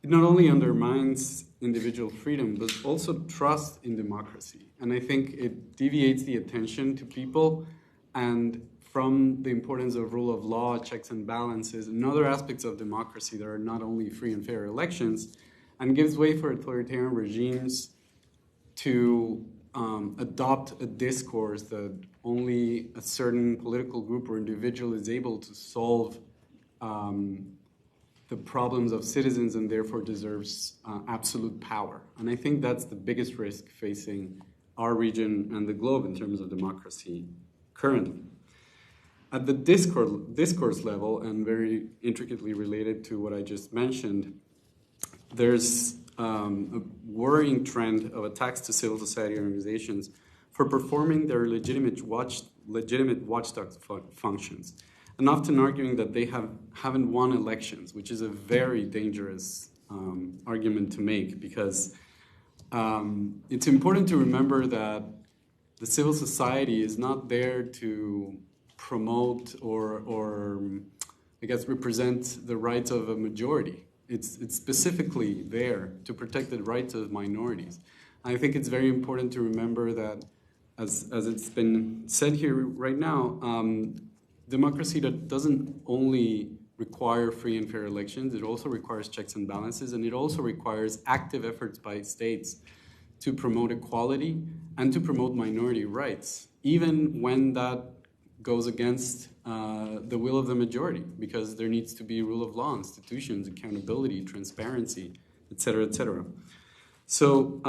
it not only undermines individual freedom, but also trust in democracy. And I think it deviates the attention to people and from the importance of rule of law, checks and balances, and other aspects of democracy that are not only free and fair elections, and gives way for authoritarian regimes to adopt a discourse that only a certain political group or individual is able to solve the problems of citizens and therefore deserves absolute power. And I think that's the biggest risk facing our region and the globe in terms of democracy currently. At the discourse level, and very intricately related to what I just mentioned, there's a worrying trend of attacks to civil society organizations for performing their legitimate watchdog functions, and often arguing that they haven't won elections, which is a very dangerous argument to make, because it's important to remember that the civil society is not there to promote or I guess represent the rights of a majority. It's specifically there to protect the rights of minorities. I think it's very important to remember that, as it's been said here right now, democracy that doesn't only require free and fair elections, it also requires checks and balances, and it also requires active efforts by states to promote equality and to promote minority rights, even when that goes against the will of the majority, because there needs to be rule of law, institutions, accountability, transparency, et cetera, et cetera. So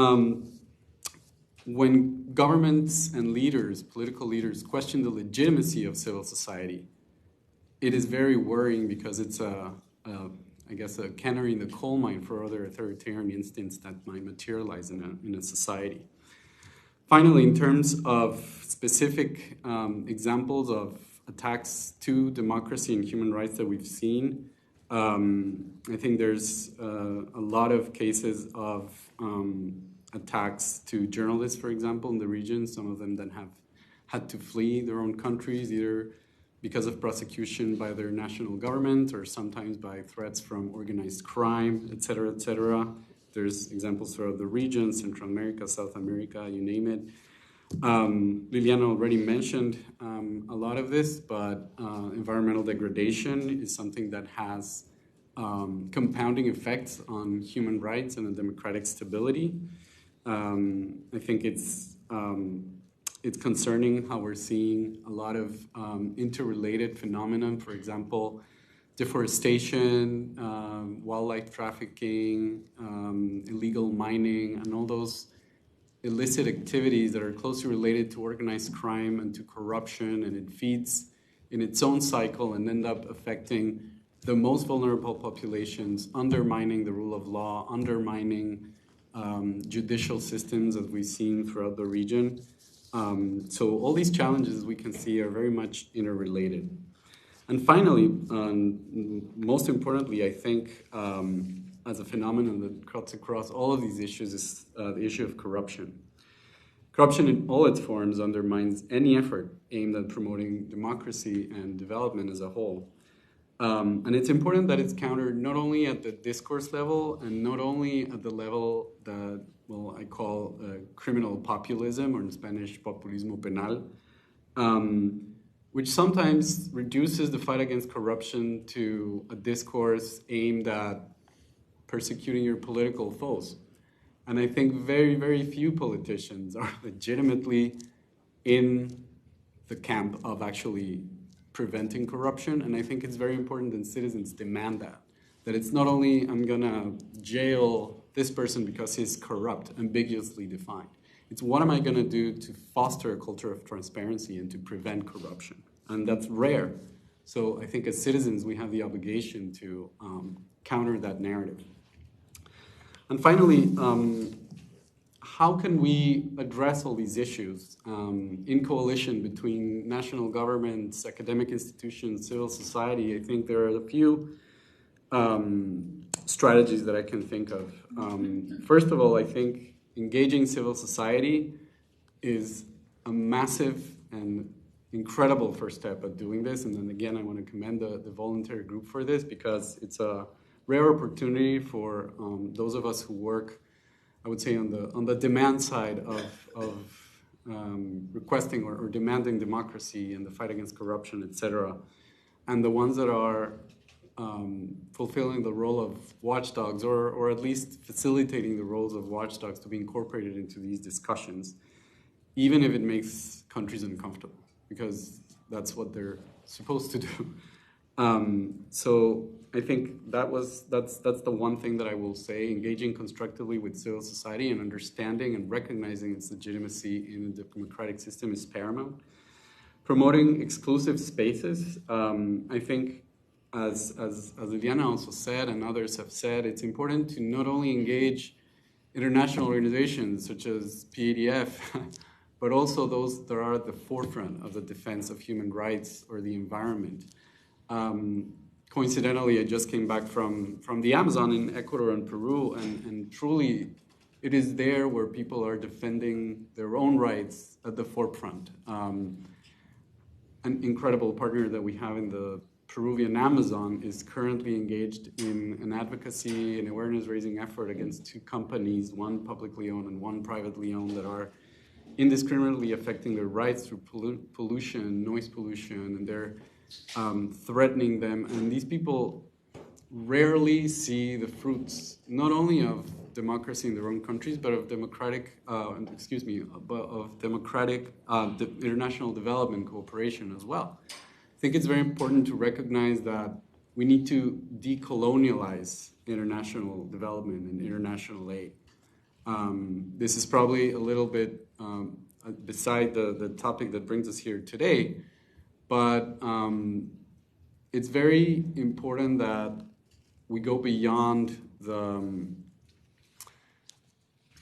when governments and leaders, political leaders, question the legitimacy of civil society, it is very worrying, because it's I guess a canary in the coal mine for other authoritarian instincts that might materialize in a society. Finally, in terms of specific examples of attacks to democracy and human rights that we've seen, I think there's a lot of cases of attacks to journalists, for example, in the region, some of them that have had to flee their own countries, either because of prosecution by their national government or sometimes by threats from organized crime, et cetera, et cetera. There's examples throughout the region, Central America, South America, you name it. Liliana already mentioned a lot of this, but environmental degradation is something that has compounding effects on human rights and on democratic stability. I think it's it's concerning how we're seeing a lot of interrelated phenomenon. For example, deforestation, wildlife trafficking, illegal mining, and all those illicit activities that are closely related to organized crime and to corruption, and it feeds in its own cycle and end up affecting the most vulnerable populations, undermining the rule of law, undermining judicial systems as we've seen throughout the region. So all these challenges we can see are very much interrelated. And finally, most importantly, I think, as a phenomenon that cuts across all of these issues is the issue of corruption. Corruption in all its forms undermines any effort aimed at promoting democracy and development as a whole. And it's important that it's countered not only at the discourse level and not only at the level that, well, I call criminal populism, or in Spanish, populismo penal, which sometimes reduces the fight against corruption to a discourse aimed at persecuting your political foes. And I think very, very few politicians are legitimately in the camp of actually preventing corruption. And I think it's very important that citizens demand that it's not only I'm gonna jail this person because he's corrupt, ambiguously defined. It's what am I gonna do to foster a culture of transparency and to prevent corruption? And that's rare. So I think as citizens, we have the obligation to counter that narrative. And finally, how can we address all these issues in coalition between national governments, academic institutions, civil society? I think there are a few strategies that I can think of. First of all, I think engaging civil society is a massive and incredible first step at doing this. And then again, I want to commend the voluntary group for this, because it's a rare opportunity for those of us who work, I would say, on the demand side of requesting or demanding democracy and the fight against corruption, etc. And the ones that are fulfilling the role of watchdogs, or at least facilitating the roles of watchdogs to be incorporated into these discussions, even if it makes countries uncomfortable, because that's what they're supposed to do. So I think that's the one thing that I will say. Engaging constructively with civil society and understanding and recognizing its legitimacy in the democratic system is paramount. Promoting exclusive spaces. I think, as Liliana also said and others have said, it's important to not only engage international organizations such as PADF, but also those that are at the forefront of the defense of human rights or the environment. Coincidentally, I just came back from the Amazon in Ecuador and Peru, and truly it is there where people are defending their own rights at the forefront. An incredible partner that we have in the Peruvian Amazon is currently engaged in an advocacy and awareness-raising effort against two companies, one publicly owned and one privately owned, that are indiscriminately affecting their rights through pollution, noise pollution, and they're threatening them. And these people rarely see the fruits, not only of democracy in their own countries, but of democratic, international development cooperation as well. I think it's very important to recognize that we need to decolonialize international development and international aid. This is probably a little bit beside the topic that brings us here today, but it's very important that we go beyond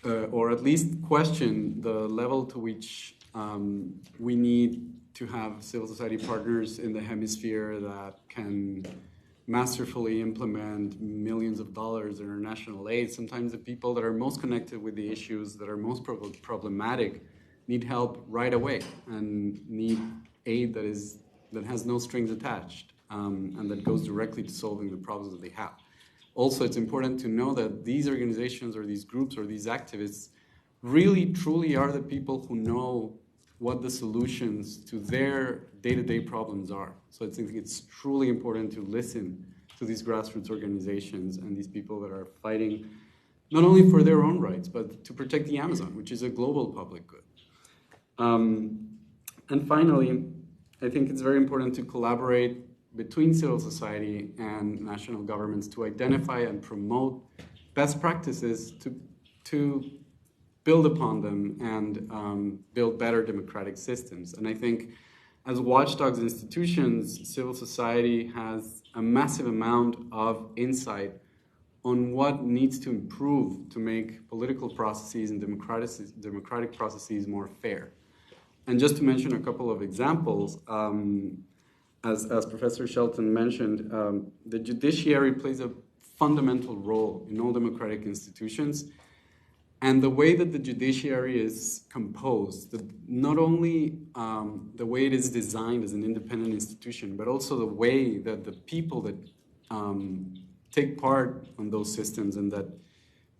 or at least question the level to which we need to have civil society partners in the hemisphere that can masterfully implement millions of dollars in international aid. Sometimes the people that are most connected with the issues that are most problematic need help right away and need aid that has no strings attached and that goes directly to solving the problems that they have. Also, it's important to know that these organizations or these groups or these activists really, truly are the people who know what the solutions to their day-to-day problems are. So I think it's truly important to listen to these grassroots organizations and these people that are fighting not only for their own rights, but to protect the Amazon, which is a global public good. And finally, I think it's very important to collaborate between civil society and national governments to identify and promote best practices to build upon them and build better democratic systems. And I think as watchdogs institutions, civil society has a massive amount of insight on what needs to improve to make political processes and democratic processes more fair. And just to mention a couple of examples, as Professor Shelton mentioned, the judiciary plays a fundamental role in all democratic institutions. And the way that the judiciary is composed, not only the way it is designed as an independent institution, but also the way that the people that take part on those systems and that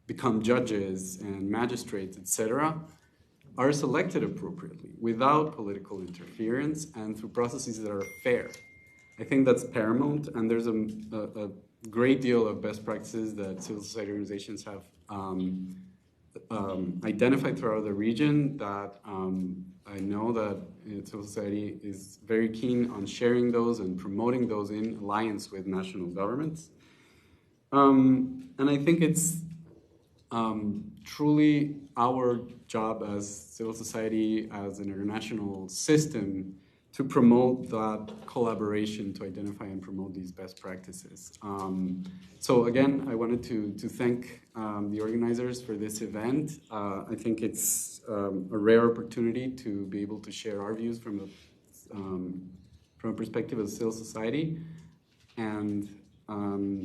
become judges and magistrates, etc., are selected appropriately without political interference and through processes that are fair. I think that's paramount, and there's a great deal of best practices that civil society organizations have identified throughout the region that I know that civil society is very keen on sharing those and promoting those in alliance with national governments. And I think it's truly our job as civil society, as an international system, to promote that collaboration to identify and promote these best practices. So again, I wanted to thank the organizers for this event. I think it's a rare opportunity to be able to share our views from a perspective of civil society. And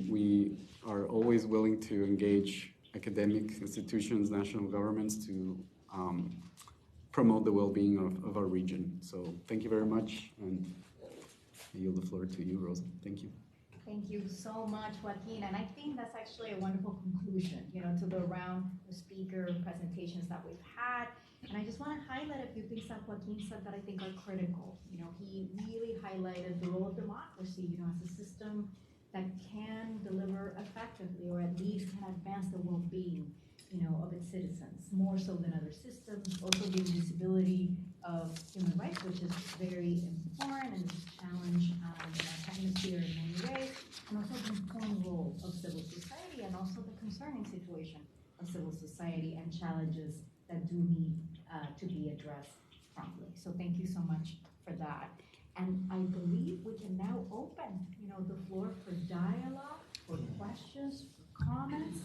we are always willing to engage academic institutions, national governments to promote the well-being of our region. So thank you very much, and I yield the floor to you, Rosa. Thank you. Thank you so much, Joaquin. And I think that's actually a wonderful conclusion, to the round of speaker presentations that we've had. And I just want to highlight a few things that Joaquin said that I think are critical. He really highlighted the role of democracy, as a system that can deliver effectively, or at least can advance the well-being, of its citizens, more so than other systems. Also the invisibility of human rights, which is very important and is a challenge in our hemisphere in many ways, and also the important role of civil society, and also the concerning situation of civil society and challenges that do need to be addressed promptly. So thank you so much for that. And I believe we can now open, the floor for dialogue, for questions, for comments.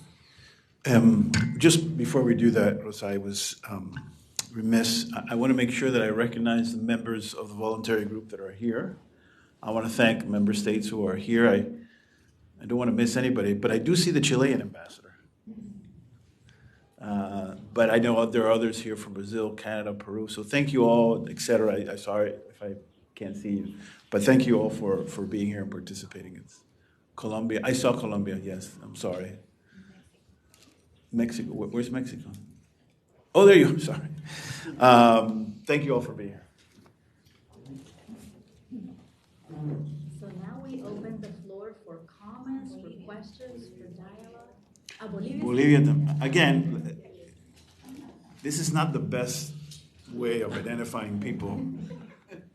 Just before we do that, Rosa, I was remiss. I want to make sure that I recognize the members of the voluntary group that are here. I want to thank member states who are here. I don't want to miss anybody, but I do see the Chilean ambassador. But I know there are others here from Brazil, Canada, Peru. So thank you all, etc. I'm sorry if I can't see you. But thank you all for being here and participating. It's Colombia. I saw Colombia, yes. I'm sorry. Mexico. Where's Mexico? Oh, there you are. Sorry. Thank you all for being here. So now we open the floor for comments, for questions, for dialogue. Bolivia. Again, this is not the best way of identifying people,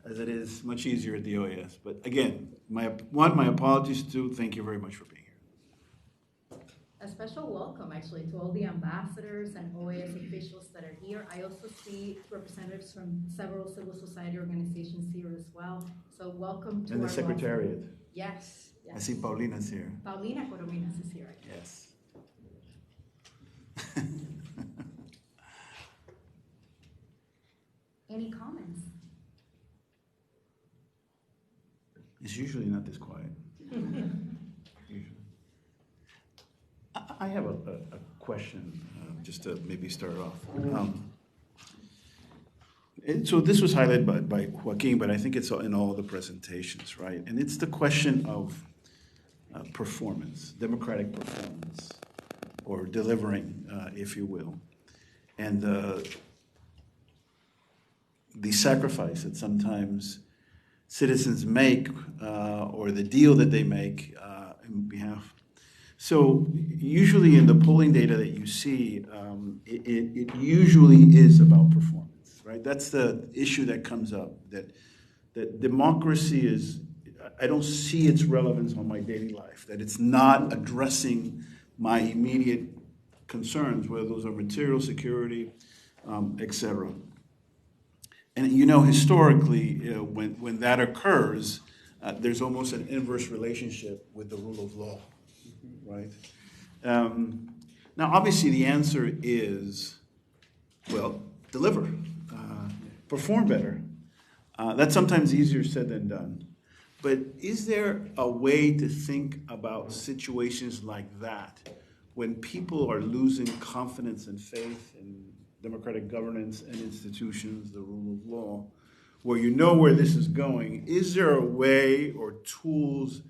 as it is much easier at the OAS. But again, my apologies too. Thank you very much for being here. A special welcome, actually, to all the ambassadors and OAS officials that are here. I also see representatives from several civil society organizations here as well. So welcome to and our the Secretariat. Yes, yes. I see Paulina's here. Paulina Corominas is here. Yes. Any comments? It's usually not this quiet. Usually. I have a question, just to maybe start off. So this was highlighted by Joaquin, but I think it's in all the presentations, right? And it's the question of performance, democratic performance, or delivering, if you will. And the sacrifice that sometimes citizens make, or the deal that they make in behalf. So usually in the polling data that you see, it usually is about performance. right? That's the issue that comes up, that democracy is, I don't see its relevance on my daily life, that it's not addressing my immediate concerns, whether those are material security, et cetera. And historically, when that occurs, there's almost an inverse relationship with the rule of law, right? Now, obviously, the answer is, well, deliver, perform better. That's sometimes easier said than done. But is there a way to think about situations like that when people are losing confidence and faith in democratic governance and institutions, the rule of law, where you know where this is going? Is there a way or tools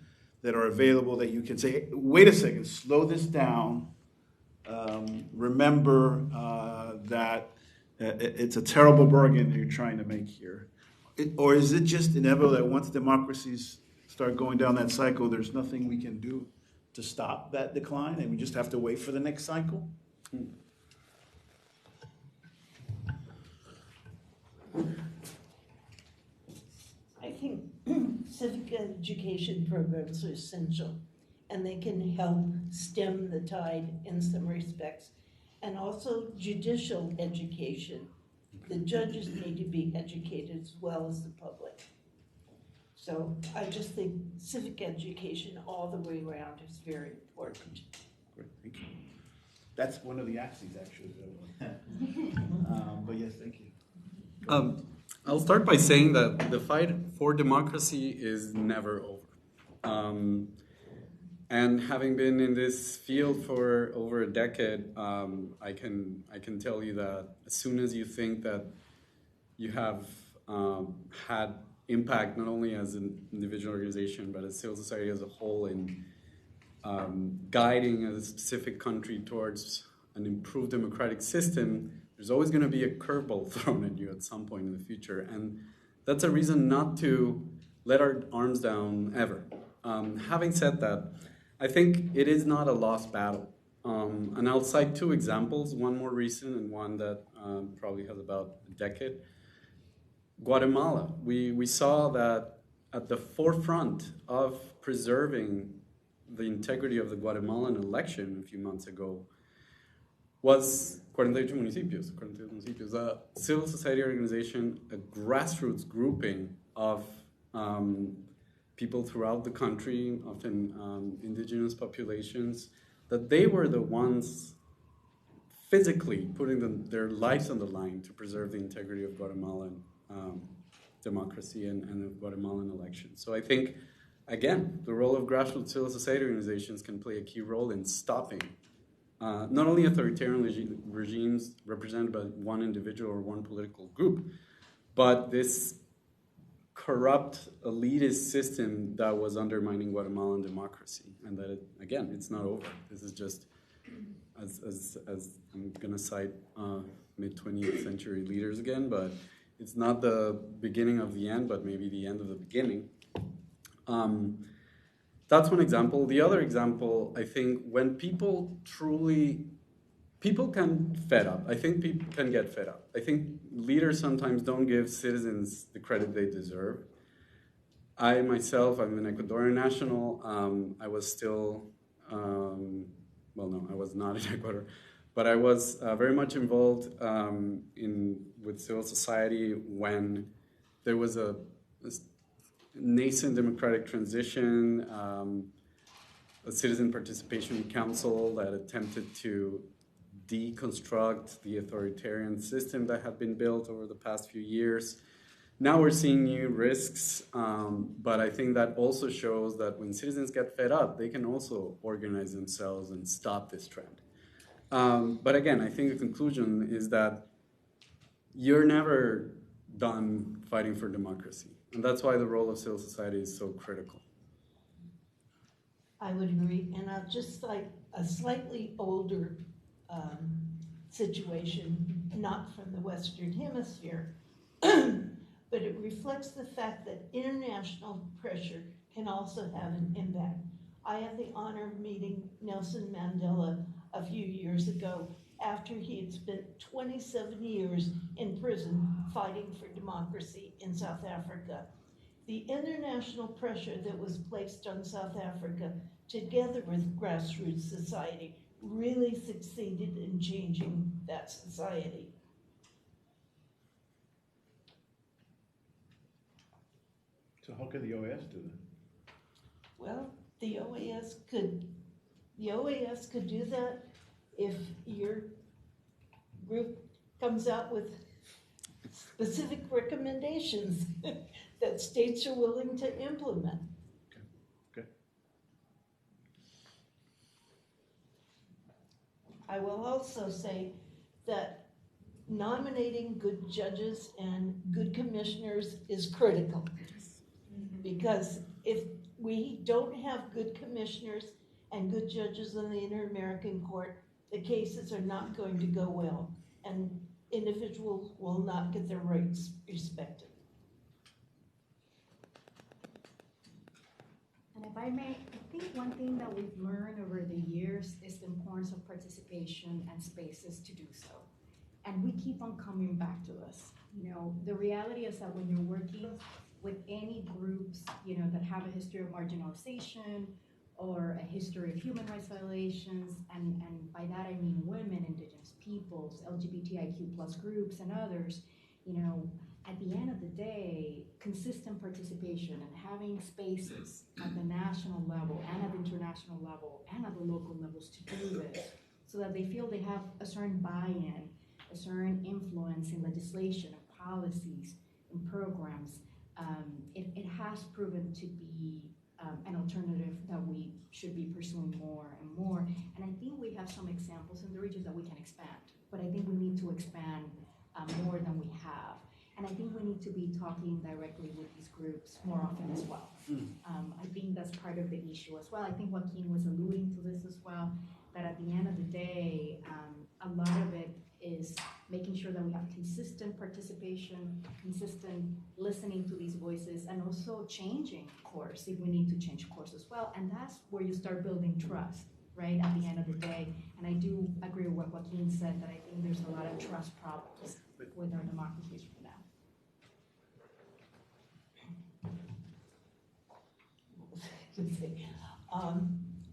that are available that you can say, wait a second, slow this down, remember that it's a terrible bargain that you're trying to make here? Or is it just inevitable that once democracies start going down that cycle, there's nothing we can do to stop that decline, and we just have to wait for the next cycle? I think civic education programs are essential, and they can help stem the tide in some respects. And also judicial education. The judges need to be educated as well as the public. So I just think civic education all the way around is very important. Great, thank you. That's one of the axes, actually. But yes, thank you. I'll start by saying that the fight for democracy is never over. And having been in this field for over a decade, I can tell you that as soon as you think that you have had impact not only as an individual organization but as civil society as a whole in guiding a specific country towards an improved democratic system, there's always going to be a curveball thrown at you at some point in the future, and that's a reason not to let our arms down ever. Having said that, I think it is not a lost battle. And I'll cite two examples, one more recent and one that probably has about a decade. Guatemala, we saw that at the forefront of preserving the integrity of the Guatemalan election a few months ago was 48 municipios, a civil society organization, a grassroots grouping of people throughout the country, often indigenous populations, that they were the ones physically putting their lives on the line to preserve the integrity of Guatemalan democracy and the Guatemalan election. So I think, again, the role of grassroots civil society organizations can play a key role in stopping not only authoritarian regimes represented by one individual or one political group, but this corrupt elitist system that was undermining Guatemalan democracy, and that, again, it's not over. This is just, as I'm going to cite mid-20th century leaders again, but it's not the beginning of the end, but maybe the end of the beginning. That's one example. The other example, I think, when people can fed up. I think people can get fed up. I think leaders sometimes don't give citizens the credit they deserve. I myself, I'm an Ecuadorian national. I was still, well, no, I was not in Ecuador, but I was very much involved with civil society when there was a nascent democratic transition, a citizen participation council that attempted to deconstruct the authoritarian system that had been built over the past few years. Now we're seeing new risks, but I think that also shows that when citizens get fed up, they can also organize themselves and stop this trend. But again, I think the conclusion is that you're never done fighting for democracy. And that's why the role of civil society is so critical. I would agree, and I'll just cite a slightly older situation, not from the Western Hemisphere, but it reflects the fact that international pressure can also have an impact. I had the honor of meeting Nelson Mandela a few years ago after he had spent 27 years in prison fighting for democracy in South Africa. The international pressure that was placed on South Africa, together with grassroots society, really succeeded in changing that society. So how can the OAS do that? Well, the OAS could do that if your group comes out with specific recommendations that states are willing to implement. Okay. I will also say that nominating good judges and good commissioners is critical. Because if we don't have good commissioners and good judges on the Inter-American Court, the cases are not going to go well, and individuals will not get their rights respected. And if I may, I think one thing that we've learned over the years is the importance of participation and spaces to do so. And we keep on coming back to this. You know, the reality is that when you're working with any groups, you know, that have a history of marginalization or a history of human rights violations, and by that I mean women, indigenous peoples, LGBTIQ plus groups and others, you know, at the end of the day, consistent participation and having spaces at the national level and at the international level and at the local levels to do this so that they feel they have a certain buy-in, a certain influence in legislation and policies and programs, it has proven to be an alternative that we should be pursuing more and more. And I think we have some examples in the regions that we can expand, but I think we need to expand more than we have. And I think we need to be talking directly with these groups more often as well. I think that's part of the issue as well. I think Joaquin was alluding to this as well, that at the end of the day, a lot of it is making sure that we have consistent participation, consistent listening to these voices, and also changing course if we need to change course as well. And that's where you start building trust, right, at the end of the day. And I do agree with what Joaquin said, that I think there's a lot of trust problems with our democracies right now.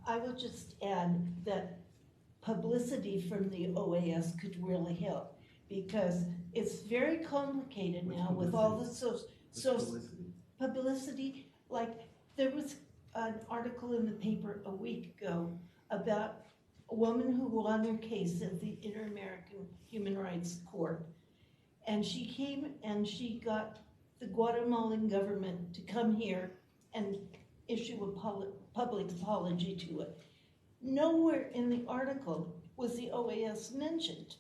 I will just add that publicity from the OAS could really help, because it's very complicated now with all the publicity. Like, there was an article in the paper a week ago about a woman who won her case at the Inter-American Human Rights Court, and she came and she got the Guatemalan government to come here and issue a public apology to it. Nowhere in the article was the OAS mentioned.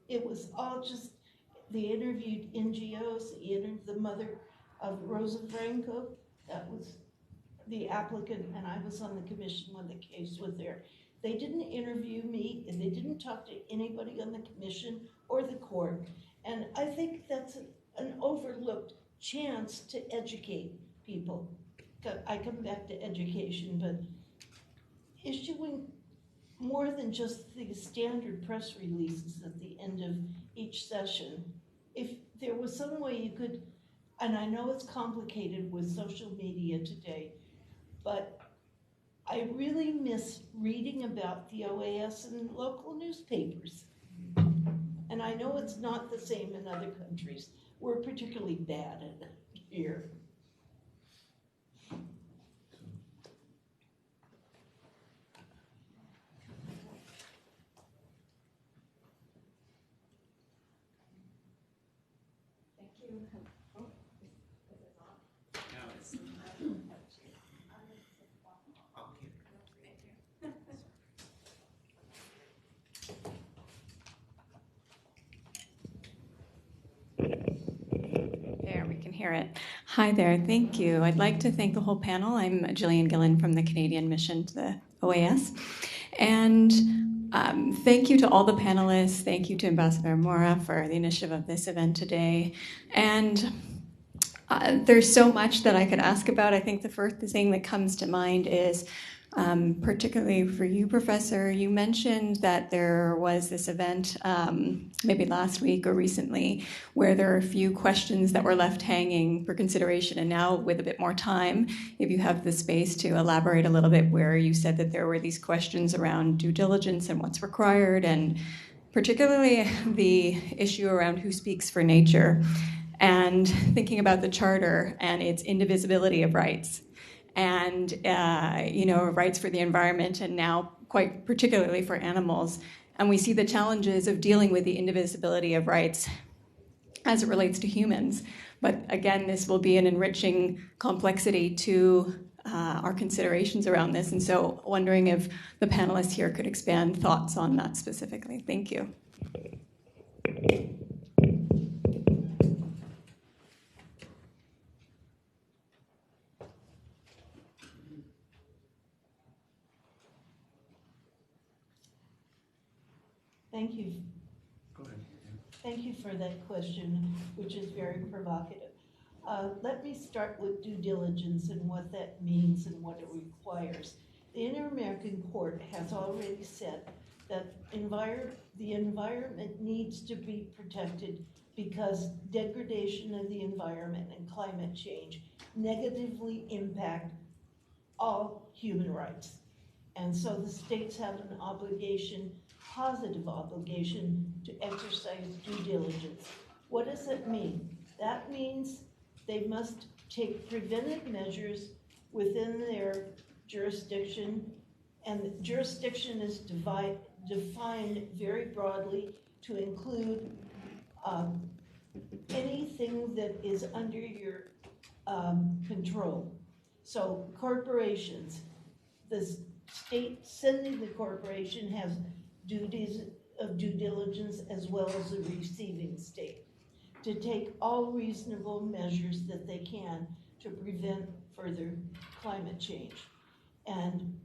It was all just, they interviewed NGOs, they interviewed the mother of Rosa Franco, that was the applicant, and I was on the commission when the case was there. They didn't interview me, and they didn't talk to anybody on the commission or the court. And I think that's an overlooked chance to educate people. I come back to education, but issuing more than just the standard press releases at the end of each session, if there was some way you could, and I know it's complicated with social media today, but I really miss reading about the OAS in local newspapers. And I know it's not the same in other countries. We're particularly bad at it here. Hear it. Hi there, thank you. I'd like to thank the whole panel. I'm Gillian Gillen from the Canadian mission to the OAS. And thank you to all the panelists. Thank you to Ambassador Mora for the initiative of this event today. And there's so much that I could ask about. I think the first thing that comes to mind is particularly for you, Professor. You mentioned that there was this event, maybe last week or recently, where there are a few questions that were left hanging for consideration. And now, with a bit more time, if you have the space to elaborate a little bit, where you said that there were these questions around due diligence and what's required, and particularly the issue around who speaks for nature, and thinking about the Charter and its indivisibility of rights, and rights for the environment, and now quite particularly for animals. And we see the challenges of dealing with the indivisibility of rights as it relates to humans. But again, this will be an enriching complexity to our considerations around this. And so wondering if the panelists here could expand thoughts on that specifically. Thank you. Thank you. Go ahead. Thank you for that question, which is very provocative. Let me start with due diligence and what that means and what it requires. The Inter-American Court has already said that the environment needs to be protected because degradation of the environment and climate change negatively impact all human rights. And so the states have an obligation, positive obligation, to exercise due diligence. What does that mean? That means they must take preventive measures within their jurisdiction, and jurisdiction is defined very broadly to include anything that is under your control. So corporations, the state sending the corporation has duties of due diligence as well as the receiving state to take all reasonable measures that they can to prevent further climate change. And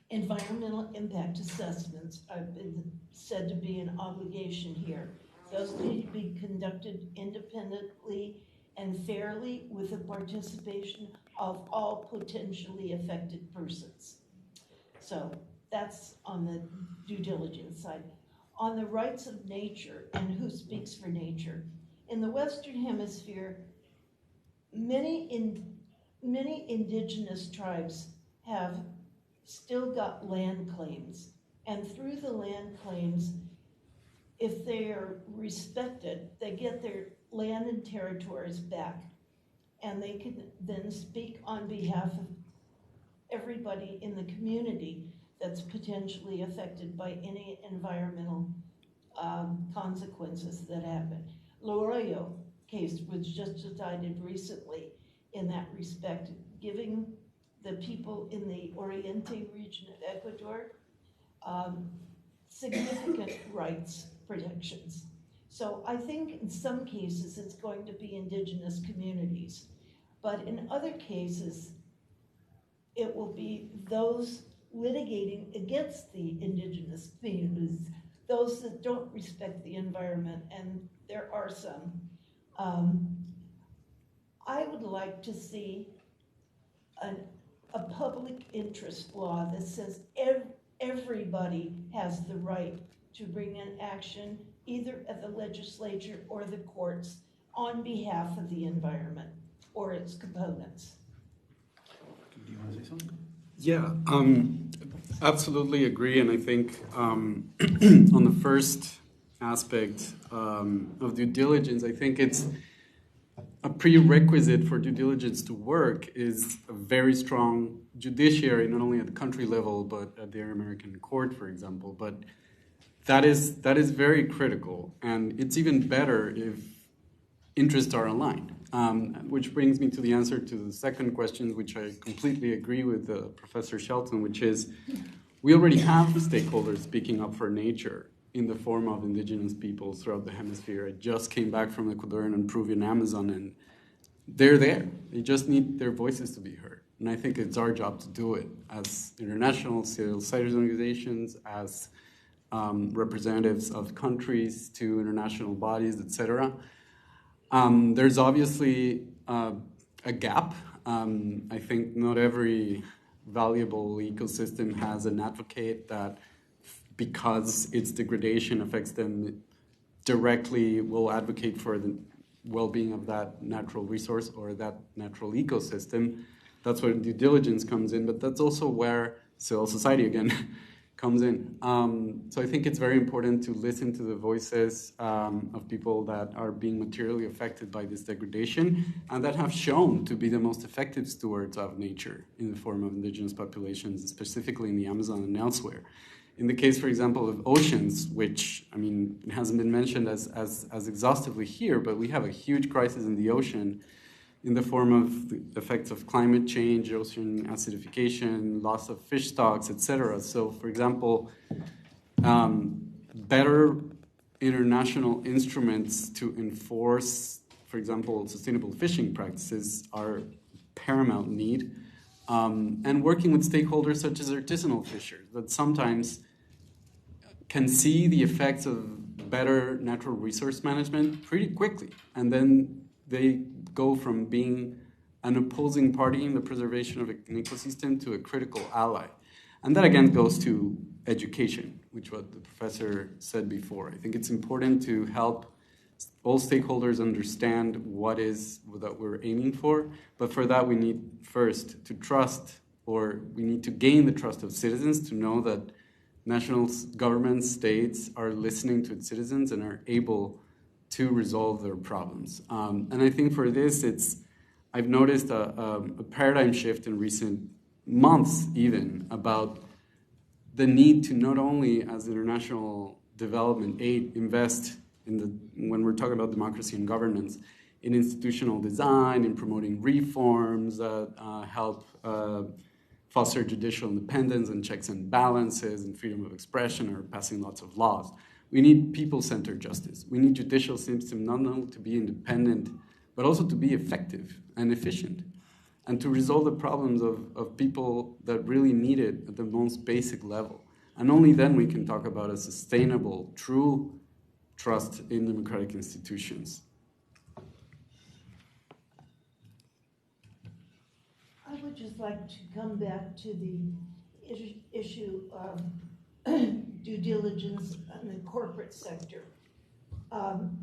environmental impact assessments have been said to be an obligation here. Those need to be conducted independently and fairly with the participation of all potentially affected persons. So that's on the due diligence side. On the rights of nature and who speaks for nature, in the Western Hemisphere, many indigenous tribes have still got land claims. And through the land claims, if they are respected, they get their land and territories back. And they can then speak on behalf of everybody in the community that's potentially affected by any environmental consequences that happen. Loreto case was just decided recently in that respect, giving the people in the Oriente region of Ecuador significant rights protections. So I think in some cases it's going to be indigenous communities, but in other cases it will be those litigating against the indigenous communities, those that don't respect the environment, and there are some. I would like to see a public interest law that says everybody has the right to bring an action either at the legislature or the courts on behalf of the environment or its components. Do you want to say something? Yeah, absolutely agree. And I think on the first aspect of due diligence, I think it's a prerequisite for due diligence to work is a very strong judiciary, not only at the country level, but at the American court, for example. But that is very critical. And it's even better if interests are aligned. Which brings me to the answer to the second question, which I completely agree with Professor Shelton, which is we already have stakeholders speaking up for nature in the form of indigenous peoples throughout the hemisphere. I just came back from Ecuadorian and Peruvian Amazon, and they're there. They just need their voices to be heard. And I think it's our job to do it as international civil society organizations, as representatives of countries to international bodies, etc. There's obviously a gap I think not every valuable ecosystem has an advocate that, because its degradation affects them directly, will advocate for the well-being of that natural resource or that natural ecosystem. That's where due diligence comes in, but that's also where civil society, again, comes in. So I think it's very important to listen to the voices of people that are being materially affected by this degradation and that have shown to be the most effective stewards of nature in the form of indigenous populations, specifically in the Amazon and elsewhere. In the case, for example, of oceans, which, I mean, it hasn't been mentioned as exhaustively here, but we have a huge crisis in the ocean in the form of the effects of climate change, ocean acidification, loss of fish stocks, etc. So, for example, better international instruments to enforce, for example, sustainable fishing practices are paramount need. And working with stakeholders such as artisanal fishers that sometimes can see the effects of better natural resource management pretty quickly. And then they go from being an opposing party in the preservation of an ecosystem to a critical ally. And that again goes to education, which what the professor said before. I think it's important to help all stakeholders understand what is that we're aiming for, but for that we need first to trust, or we need to gain the trust of citizens to know that national governments, states are listening to its citizens and are able to resolve their problems. And I think for this, I've noticed a paradigm shift in recent months even about the need to not only as international development aid invest when we're talking about democracy and governance, in institutional design, in promoting reforms that help foster judicial independence and checks and balances and freedom of expression, or passing lots of laws. We need people-centered justice. We need judicial system not only to be independent, but also to be effective and efficient, and to resolve the problems of people that really need it at the most basic level. And only then we can talk about a sustainable, true trust in democratic institutions. I would just like to come back to the issue of due diligence in the corporate sector.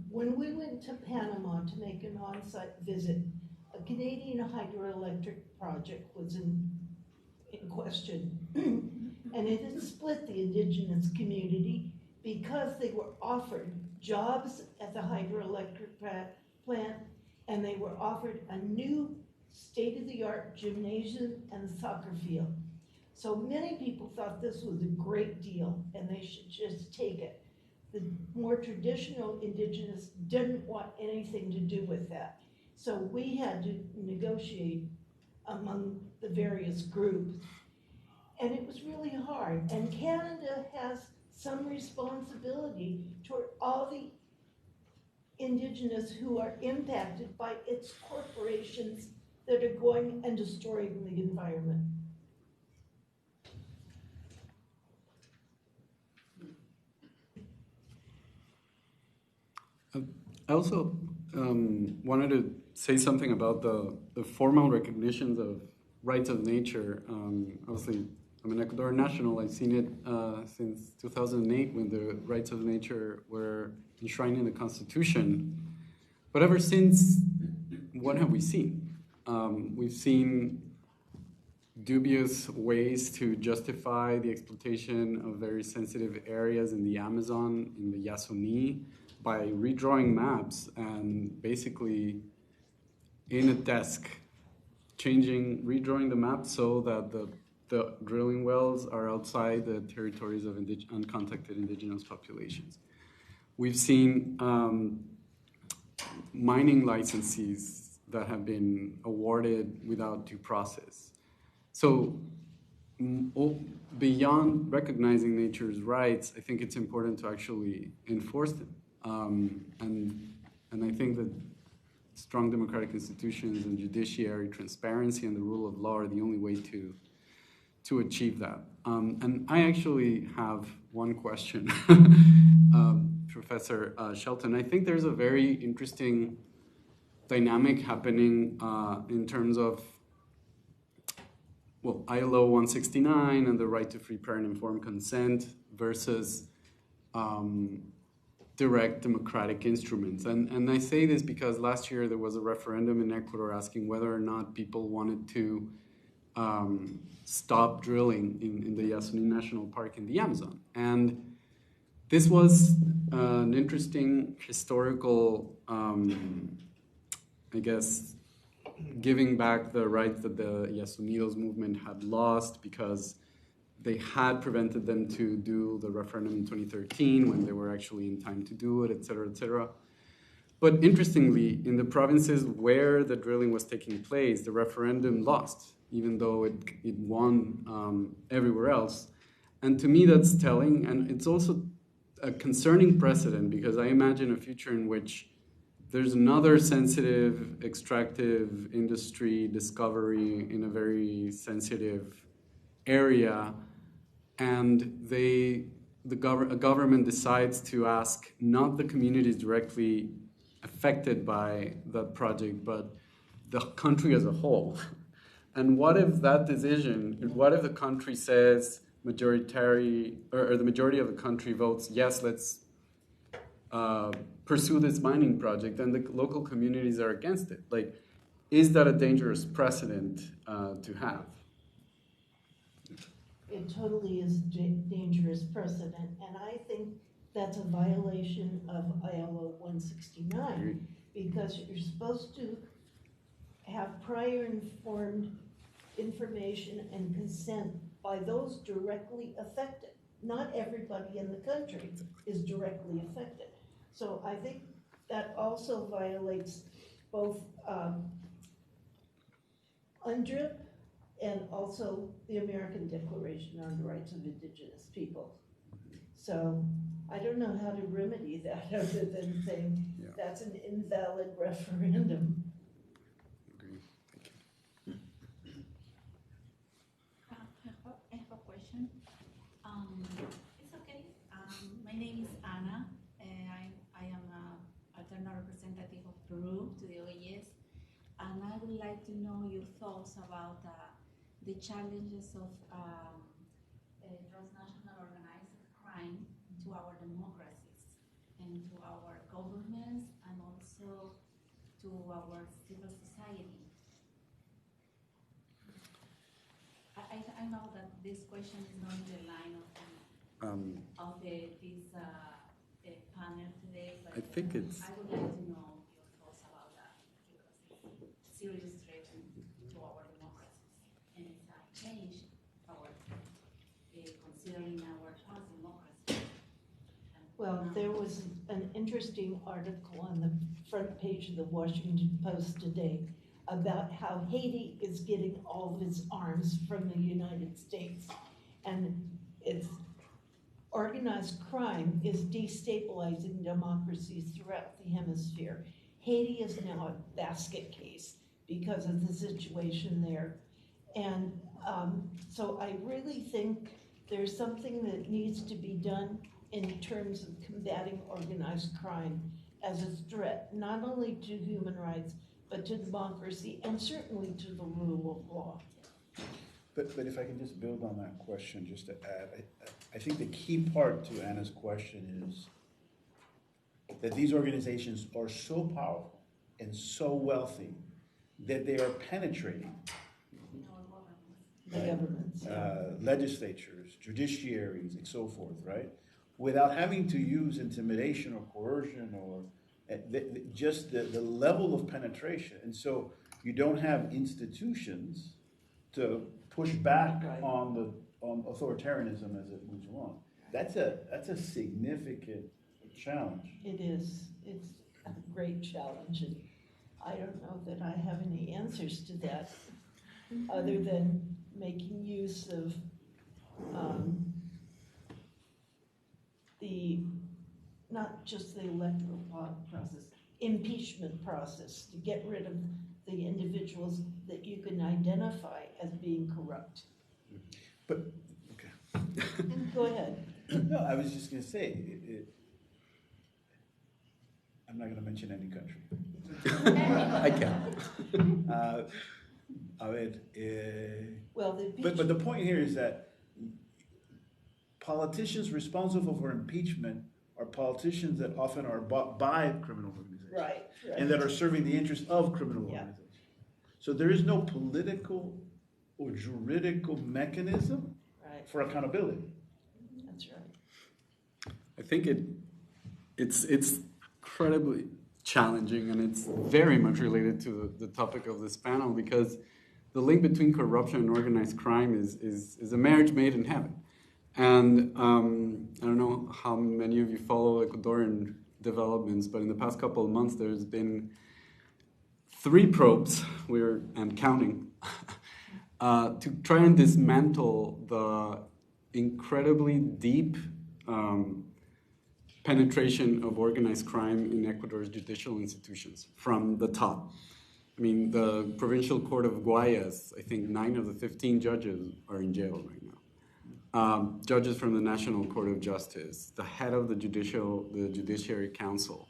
When we went to Panama to make an on-site visit, a Canadian hydroelectric project was in question, and it had split the indigenous community because they were offered jobs at the hydroelectric plant, and they were offered a new state-of-the-art gymnasium and soccer field. So many people thought this was a great deal and they should just take it. The more traditional indigenous didn't want anything to do with that. So we had to negotiate among the various groups. And it was really hard. And Canada has some responsibility toward all the indigenous who are impacted by its corporations that are going and destroying the environment. I also wanted to say something about the formal recognitions of rights of nature. Obviously, I'm an Ecuadorian national. I've seen it since 2008 when the rights of nature were enshrined in the Constitution. But ever since, what have we seen? We've seen dubious ways to justify the exploitation of very sensitive areas in the Amazon, in the Yasuni, by redrawing maps and basically in a desk, redrawing the map so that the drilling wells are outside the territories of uncontacted indigenous populations. We've seen mining licenses that have been awarded without due process. So beyond recognizing nature's rights, I think it's important to actually enforce them. And I think that strong democratic institutions and judiciary transparency and the rule of law are the only way to achieve that. And I actually have one question, Professor Shelton. I think there's a very interesting dynamic happening in terms of ILO 169 and the right to free, prior, and informed consent versus direct democratic instruments. And I say this because last year there was a referendum in Ecuador asking whether or not people wanted to stop drilling in the Yasuni National Park in the Amazon. And this was an interesting historical, giving back the rights that the Yasunidos movement had lost because they had prevented them to do the referendum in 2013 when they were actually in time to do it, et cetera, et cetera. But interestingly, in the provinces where the drilling was taking place, the referendum lost, even though it won everywhere else. And to me, that's telling, and it's also a concerning precedent because I imagine a future in which there's another sensitive, extractive industry discovery in a very sensitive area, and a government decides to ask not the communities directly affected by that project, but the country as a whole. And what if that decision, what if the country says or the majority of the country votes, yes, let's pursue this mining project, and the local communities are against it? Like, is that a dangerous precedent to have? It totally is dangerous precedent, and I think that's a violation of ILO 169 because you're supposed to have prior informed information and consent by those directly affected. Not everybody in the country is directly affected. So I think that also violates both UNDRIP and also the American Declaration on the Rights of Indigenous People. So I don't know how to remedy that other than saying that's an invalid referendum. Agree. Thank you. I have a question. It's okay. My name is Ana. I am an alternate representative of Peru to the OAS, and I would like to know your thoughts about the challenges of transnational organized crime to our democracies and to our governments and also to our civil society. I know that this question is not in the line of this panel today, but I think it's. I would like to know your thoughts about that because it's a serious threat to our democracies, and it's a change considering our past democracy. Well, there was an interesting article on the front page of the Washington Post today about how Haiti is getting all of its arms from the United States. And it's organized crime is destabilizing democracies throughout the hemisphere. Haiti is now a basket case because of the situation there. And so I really think there's something that needs to be done in terms of combating organized crime as a threat, not only to human rights, but to democracy and certainly to the rule of law. But if I can just build on that question, just to add, I think the key part to Anna's question is that these organizations are so powerful and so wealthy that they are penetrating The governments. legislatures, judiciaries, and so forth, right? Without having to use intimidation or coercion or just the level of penetration. And so you don't have institutions to push back on authoritarianism as it moves along. That's a significant challenge. It is. It's a great challenge, and I don't know that I have any answers to that other than making use of not just the electoral process, impeachment process to get rid of the individuals that you can identify as being corrupt. But, okay. Go ahead. No, I was just going to say, I'm not going to mention any country. I can. A ver, Well, but the point here is that politicians responsible for impeachment are politicians that often are bought by criminal organizations. right. And that are serving the interests of criminal Yeah. organizations. So there is no political or juridical mechanism Right, for accountability. that's right. I think it's incredibly challenging, and it's very much related to the topic of this panel, because the link between corruption and organized crime is a marriage made in heaven. And I don't know how many of you follow Ecuadorian developments, but in the past couple of months there's been 3 probes, and counting, to try and dismantle the incredibly deep penetration of organized crime in Ecuador's judicial institutions from the top. I mean, the Provincial Court of Guayas, I think 9 of the 15 judges are in jail right now. Judges from the National Court of Justice, the head of the Judiciary Council,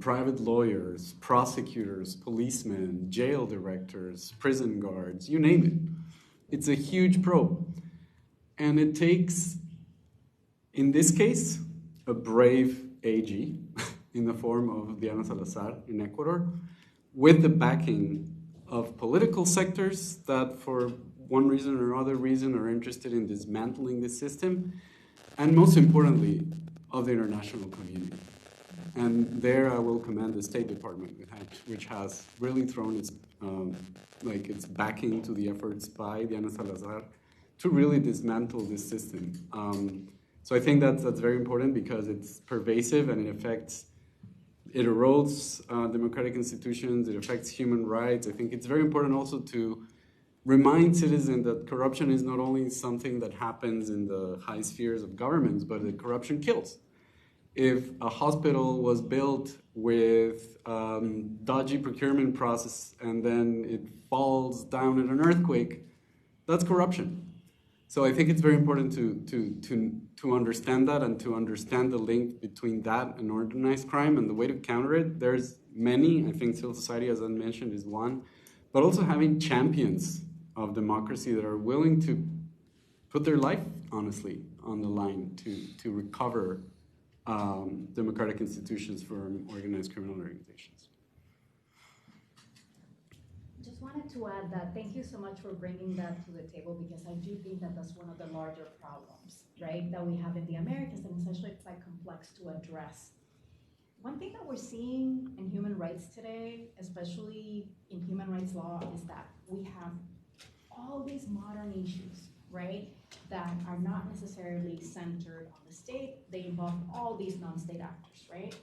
private lawyers, prosecutors, policemen, jail directors, prison guards, you name it. It's a huge probe. And it takes, in this case, a brave AG in the form of Diana Salazar in Ecuador, with the backing of political sectors that for one reason or other reason are interested in dismantling this system, and most importantly, of the international community. And there I will commend the State Department, which has really thrown its backing to the efforts by Diana Salazar to really dismantle this system. So I think that's very important, because it's pervasive and it erodes democratic institutions, it affects human rights. I think it's very important also to remind citizens that corruption is not only something that happens in the high spheres of governments, but that corruption kills. If a hospital was built with dodgy procurement process and then it falls down in an earthquake, that's corruption. So I think it's very important to understand that, and to understand the link between that and organized crime, and the way to counter it. There's many. I think civil society, as I mentioned, is one, but also having champions of democracy that are willing to put their life, honestly, on the line to recover democratic institutions from organized criminal organizations. Just wanted to add that thank you so much for bringing that to the table, because I do think that that's one of the larger problems, right, that we have in the Americas, and it's actually quite complex to address. One thing that we're seeing in human rights today, especially in human rights law, is that we have all these modern issues, right, that are not necessarily centered on the state. They involve all these non-state actors, right?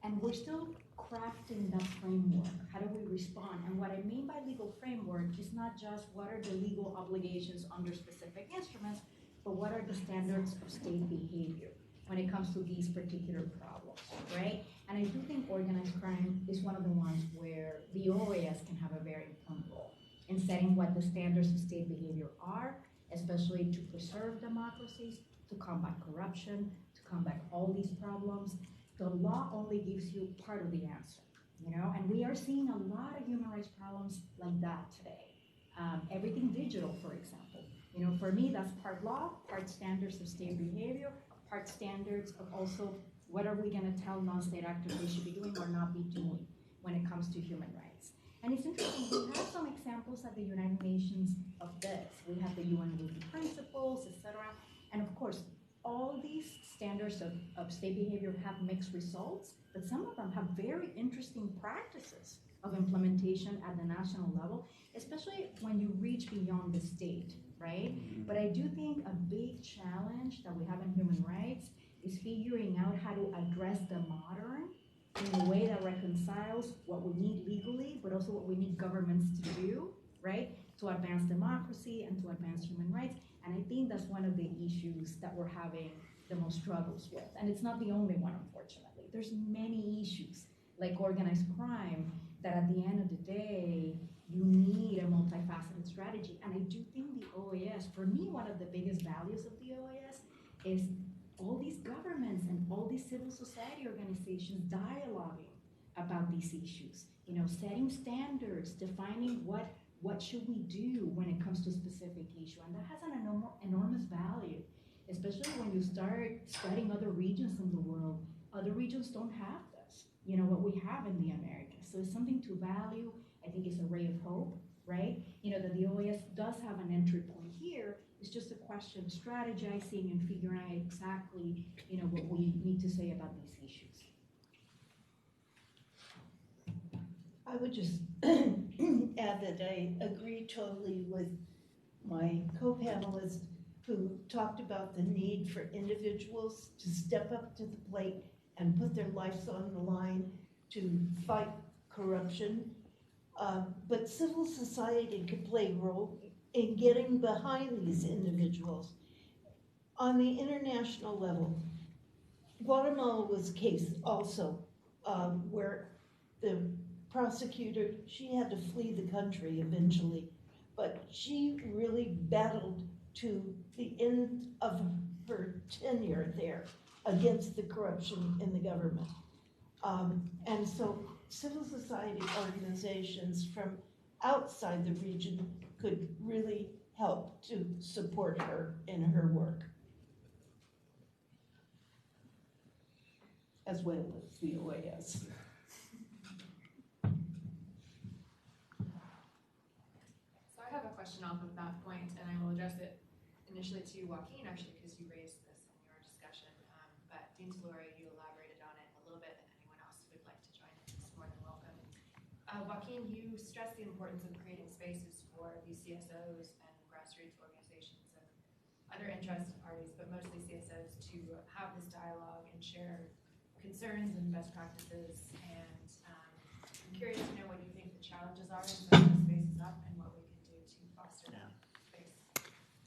And we're still crafting that framework. How do we respond? And what I mean by legal framework is not just what are the legal obligations under specific instruments, but what are the standards of state behavior when it comes to these particular problems, right? And I do think organized crime is one of the ones where the OAS can have a very important role in setting what the standards of state behavior are, especially to preserve democracies, to combat corruption, to combat all these problems. The law only gives you part of the answer, you know, and we are seeing a lot of human rights problems like that today. Everything digital, for example. You know, for me, that's part law, part standards of state behavior, part standards of also what are we going to tell non-state actors they should be doing or not be doing when it comes to human rights. And it's interesting, we have some examples at the United Nations of this. We have the UN Rules Principles, etc. And of course, all these standards of state behavior have mixed results, but some of them have very interesting practices of implementation at the national level, especially when you reach beyond the state, right? But I do think a big challenge that we have in human rights is figuring out how to address the modern in a way that reconciles what we need legally, but also what we need governments to do, right? To advance democracy and to advance human rights. And I think that's one of the issues that we're having the most struggles with. And it's not the only one, unfortunately. There's many issues like organized crime that at the end of the day, you need a multifaceted strategy. And I do think the OAS, for me, one of the biggest values of the OAS is all these governments and all these civil society organizations dialoguing about these issues, you know, setting standards, defining what What should we do when it comes to a specific issue? And that has an enormous value, especially when you start studying other regions in the world. Other regions don't have this, what we have in the Americas. So it's something to value. I think it's a ray of hope, right? That the OAS does have an entry point here. It's just a question of strategizing and figuring out exactly, what we need to say about these issues. I would just add that I agree totally with my co-panelist who talked about the need for individuals to step up to the plate and put their lives on the line to fight corruption. But civil society could play a role in getting behind these individuals. On the international level, Guatemala was a case also where the prosecutor, she had to flee the country eventually, but she really battled to the end of her tenure there against the corruption in the government. And so civil society organizations from outside the region could really help to support her in her work, as well as the OAS. I have a question off of that point, and I will address it initially to Joaquin, actually, because you raised this in your discussion. But Dean Tolorio, you elaborated on it a little bit, and anyone else who would like to join in is more than welcome. Joaquin, you stressed the importance of creating spaces for these CSOs and grassroots organizations and other interested parties, but mostly CSOs, to have this dialogue and share concerns and best practices. And I'm curious to know what you think the challenges are in setting those spaces up and what we can do to foster that space.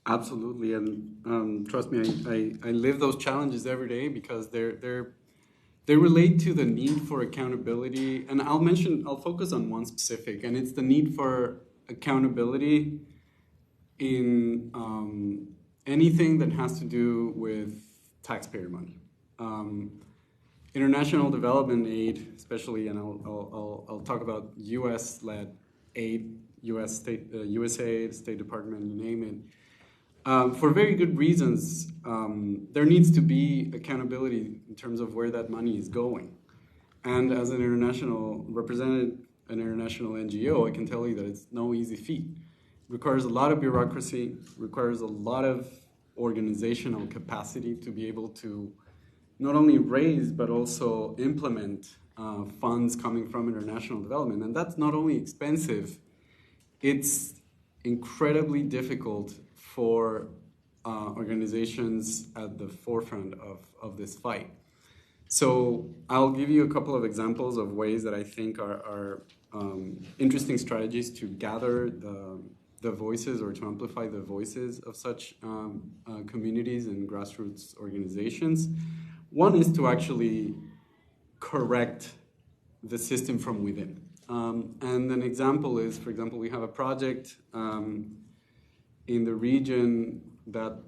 Absolutely, and trust me, I live those challenges every day because they relate to the need for accountability. And I'll focus on one specific, and it's the need for accountability in anything that has to do with taxpayer money. International development aid, especially, and I'll talk about U.S.-led aid, USAID, State Department, you name it. For very good reasons, there needs to be accountability in terms of where that money is going. And as an represented an international NGO, I can tell you that it's no easy feat. It requires a lot of bureaucracy, requires a lot of organizational capacity to be able to not only raise, but also implement funds coming from international development. And that's not only expensive, it's incredibly difficult for organizations at the forefront of this fight. So I'll give you a couple of examples of ways that I think are interesting strategies to gather the voices or to amplify the voices of such communities and grassroots organizations. One is to actually correct the system from within. And an example is, for example, we have a project in the region that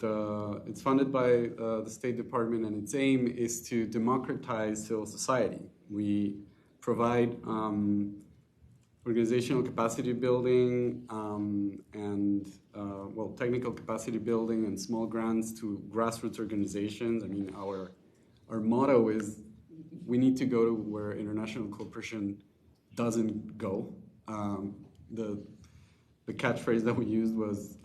it's funded by the State Department, and its aim is to democratize civil society. We provide organizational capacity building and technical capacity building and small grants to grassroots organizations. I mean, our motto is we need to go to where international cooperation doesn't go. The catchphrase that we used was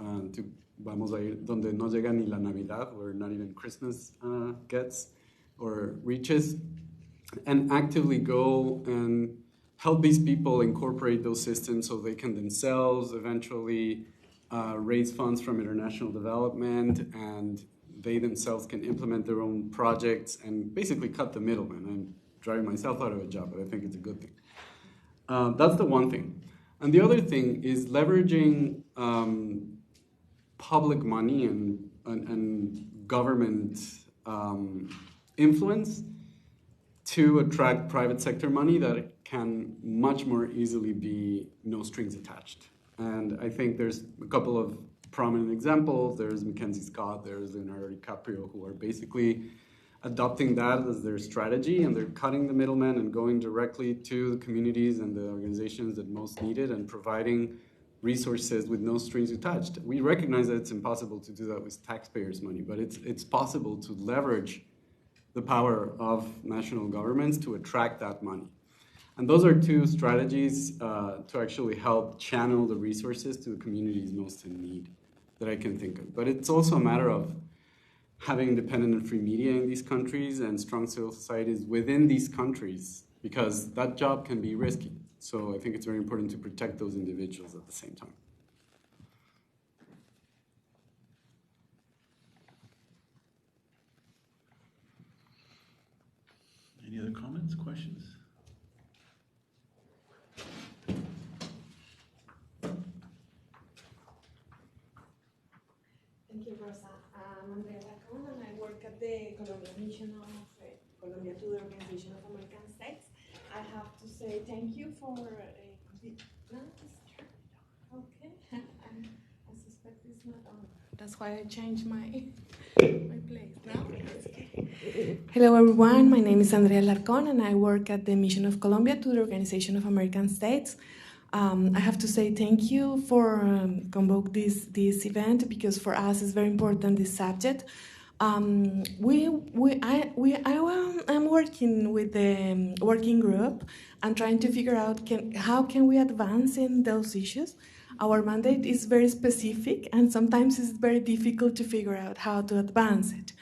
vamos a ir donde no llega ni la Navidad, where not even Christmas gets or reaches, and actively go and help these people incorporate those systems so they can themselves eventually raise funds from international development, and they themselves can implement their own projects and basically cut the middleman. I'm driving myself out of a job, but I think it's a good thing. That's the one thing. And the other thing is leveraging public money and government influence to attract private sector money that can much more easily be no strings attached. And I think there's a couple of prominent examples. There's Mackenzie Scott, there's Leonardo DiCaprio, who are basically adopting that as their strategy, and they're cutting the middleman and going directly to the communities and the organizations that most need it and providing resources with no strings attached. We recognize that it's impossible to do that with taxpayers' money, but it's possible to leverage the power of national governments to attract that money. And those are two strategies to actually help channel the resources to the communities most in need that I can think of. But it's also a matter of having independent and free media in these countries and strong civil societies within these countries, because that job can be risky. So I think it's very important to protect those individuals at the same time. Any other comments, questions? Thank you, Rosa. I'm Andrea Lacon, and I work at the Colombian Mission of Colombia to the Organization of American States. I have to say thank you for okay. I suspect it's not on. That's why I changed my place now. Okay. Hello, everyone. My name is Andrea Larcon, and I work at the Mission of Colombia to the Organization of American States. I have to say thank you for convoke this event, because for us it's very important, this subject. I'm working with the working group and trying to figure out how can we advance in those issues. Our mandate is very specific, and sometimes it's very difficult to figure out how to advance it.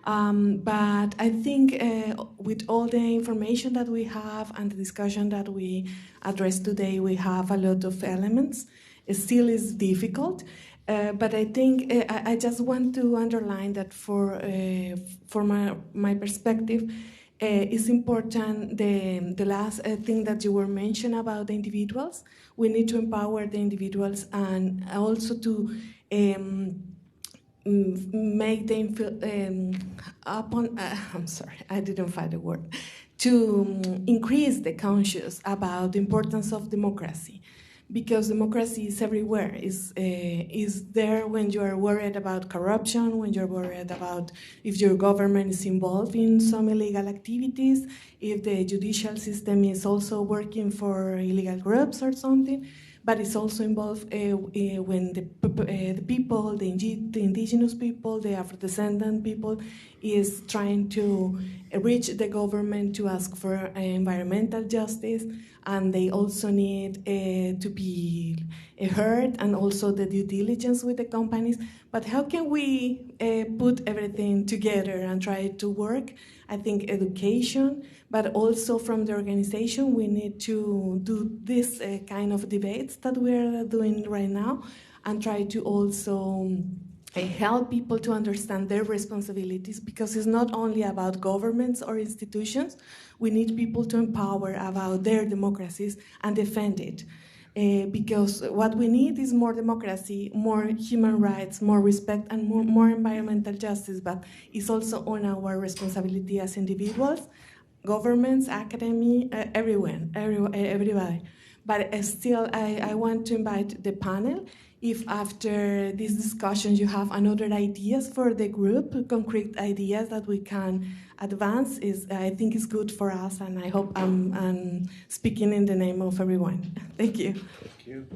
But I think with all the information that we have and the discussion that we addressed today, we have a lot of elements. It still is difficult, but I think I just want to underline that for my perspective, it's important the last thing that you were mentioning about the individuals. We need to empower the individuals, and also to make them I'm sorry, I didn't find the word, to increase the conscious about the importance of democracy, because democracy is everywhere. Is there when you are worried about corruption, when you're worried about if your government is involved in some illegal activities, if the judicial system is also working for illegal groups or something. But it's also involved when the people, the indigenous people, the Afro-descendant people, is trying to reach the government to ask for environmental justice, and they also need to be heard, and also the due diligence with the companies. But how can we put everything together and try to work? I think education, but also from the organization, we need to do this kind of debates that we're doing right now, and try to also help people to understand their responsibilities, because it's not only about governments or institutions. We need people to empower about their democracies and defend it. Because what we need is more democracy, more human rights, more respect, and more environmental justice, but it's also on our responsibility as individuals, governments, academia, everybody. But still, I want to invite the panel. If after this discussion you have another ideas for the group, concrete ideas that we can advance, I think is good for us, and I hope I'm speaking in the name of everyone. Thank you. Thank you.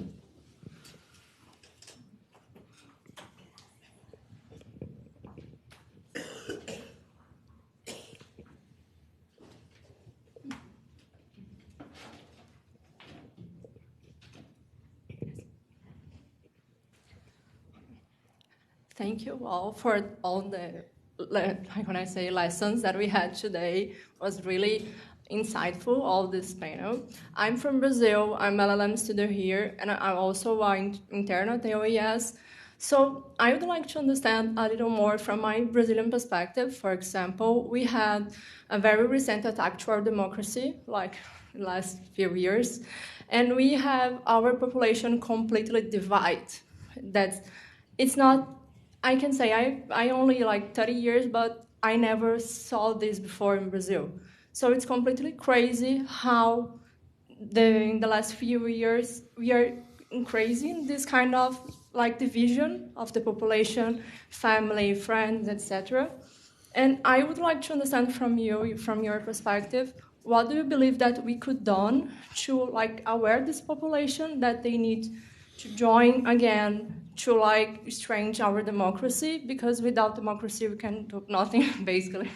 Thank you all for all the, when I say lessons that we had today. It was really insightful, all this panel. I'm from Brazil. I'm an LLM student here, and I'm also an intern at the OAS. So I would like to understand a little more from my Brazilian perspective. For example, we had a very recent attack to our democracy, like the last few years, and we have our population completely divided. It's not, I can say I only like 30 years, but I never saw this before in Brazil. So it's completely crazy how in the last few years we are increasing this kind of like division of the population, family, friends, etc. And I would like to understand from you, from your perspective, what do you believe that we could do to like aware this population that they need to join again to like strengthen our democracy, because without democracy we can do nothing basically.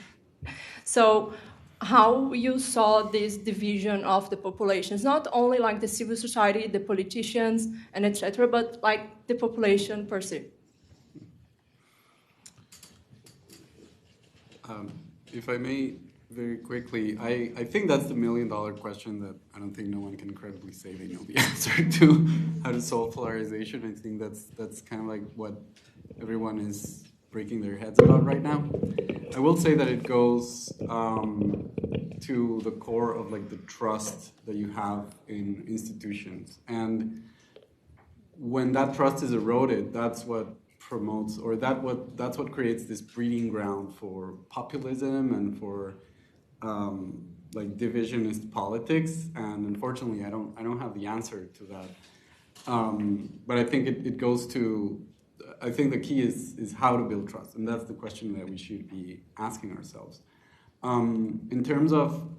So how you saw this division of the populations, not only like the civil society, the politicians, and etc., but like the population per se. If I may, very quickly, I think that's the million-dollar question that I don't think no one can credibly say they know the answer to, how to solve polarization. I think that's kind of like what everyone is breaking their heads about right now. I will say that it goes to the core of like the trust that you have in institutions, and when that trust is eroded, that's what promotes, or that's what creates this breeding ground for populism and for like divisionist politics. And unfortunately, I don't have the answer to that. But I think it goes to, I think the key is how to build trust, and that's the question that we should be asking ourselves. In terms of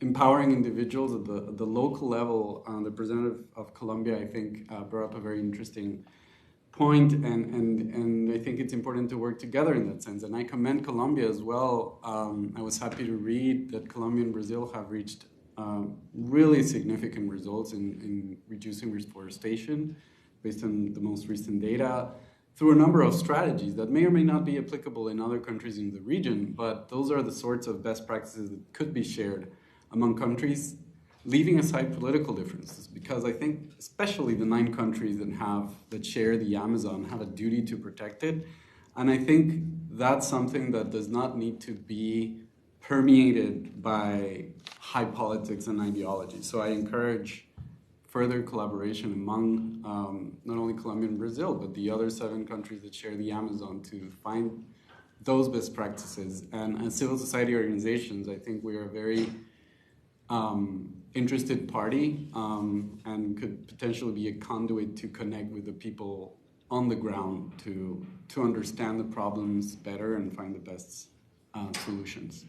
empowering individuals at the local level, the representative of Colombia, I think, brought up a very interesting point, and I think it's important to work together in that sense. And I commend Colombia as well. I was happy to read that Colombia and Brazil have reached really significant results in reducing reforestation based on the most recent data through a number of strategies that may or may not be applicable in other countries in the region, but those are the sorts of best practices that could be shared among countries, leaving aside political differences, because I think especially the 9 countries that share the Amazon have a duty to protect it. And I think that's something that does not need to be permeated by high politics and ideology. So I encourage further collaboration among not only Colombia and Brazil, but the other 7 countries that share the Amazon to find those best practices. And as civil society organizations, I think we are a very interested party and could potentially be a conduit to connect with the people on the ground to understand the problems better and find the best solutions.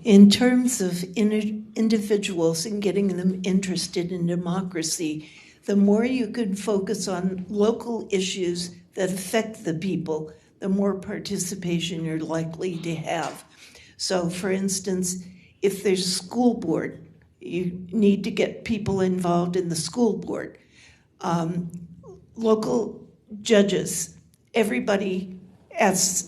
In terms of individuals and getting them interested in democracy, the more you can focus on local issues that affect the people, the more participation you're likely to have. So, for instance, if there's a school board, you need to get people involved in the school board. Local judges, everybody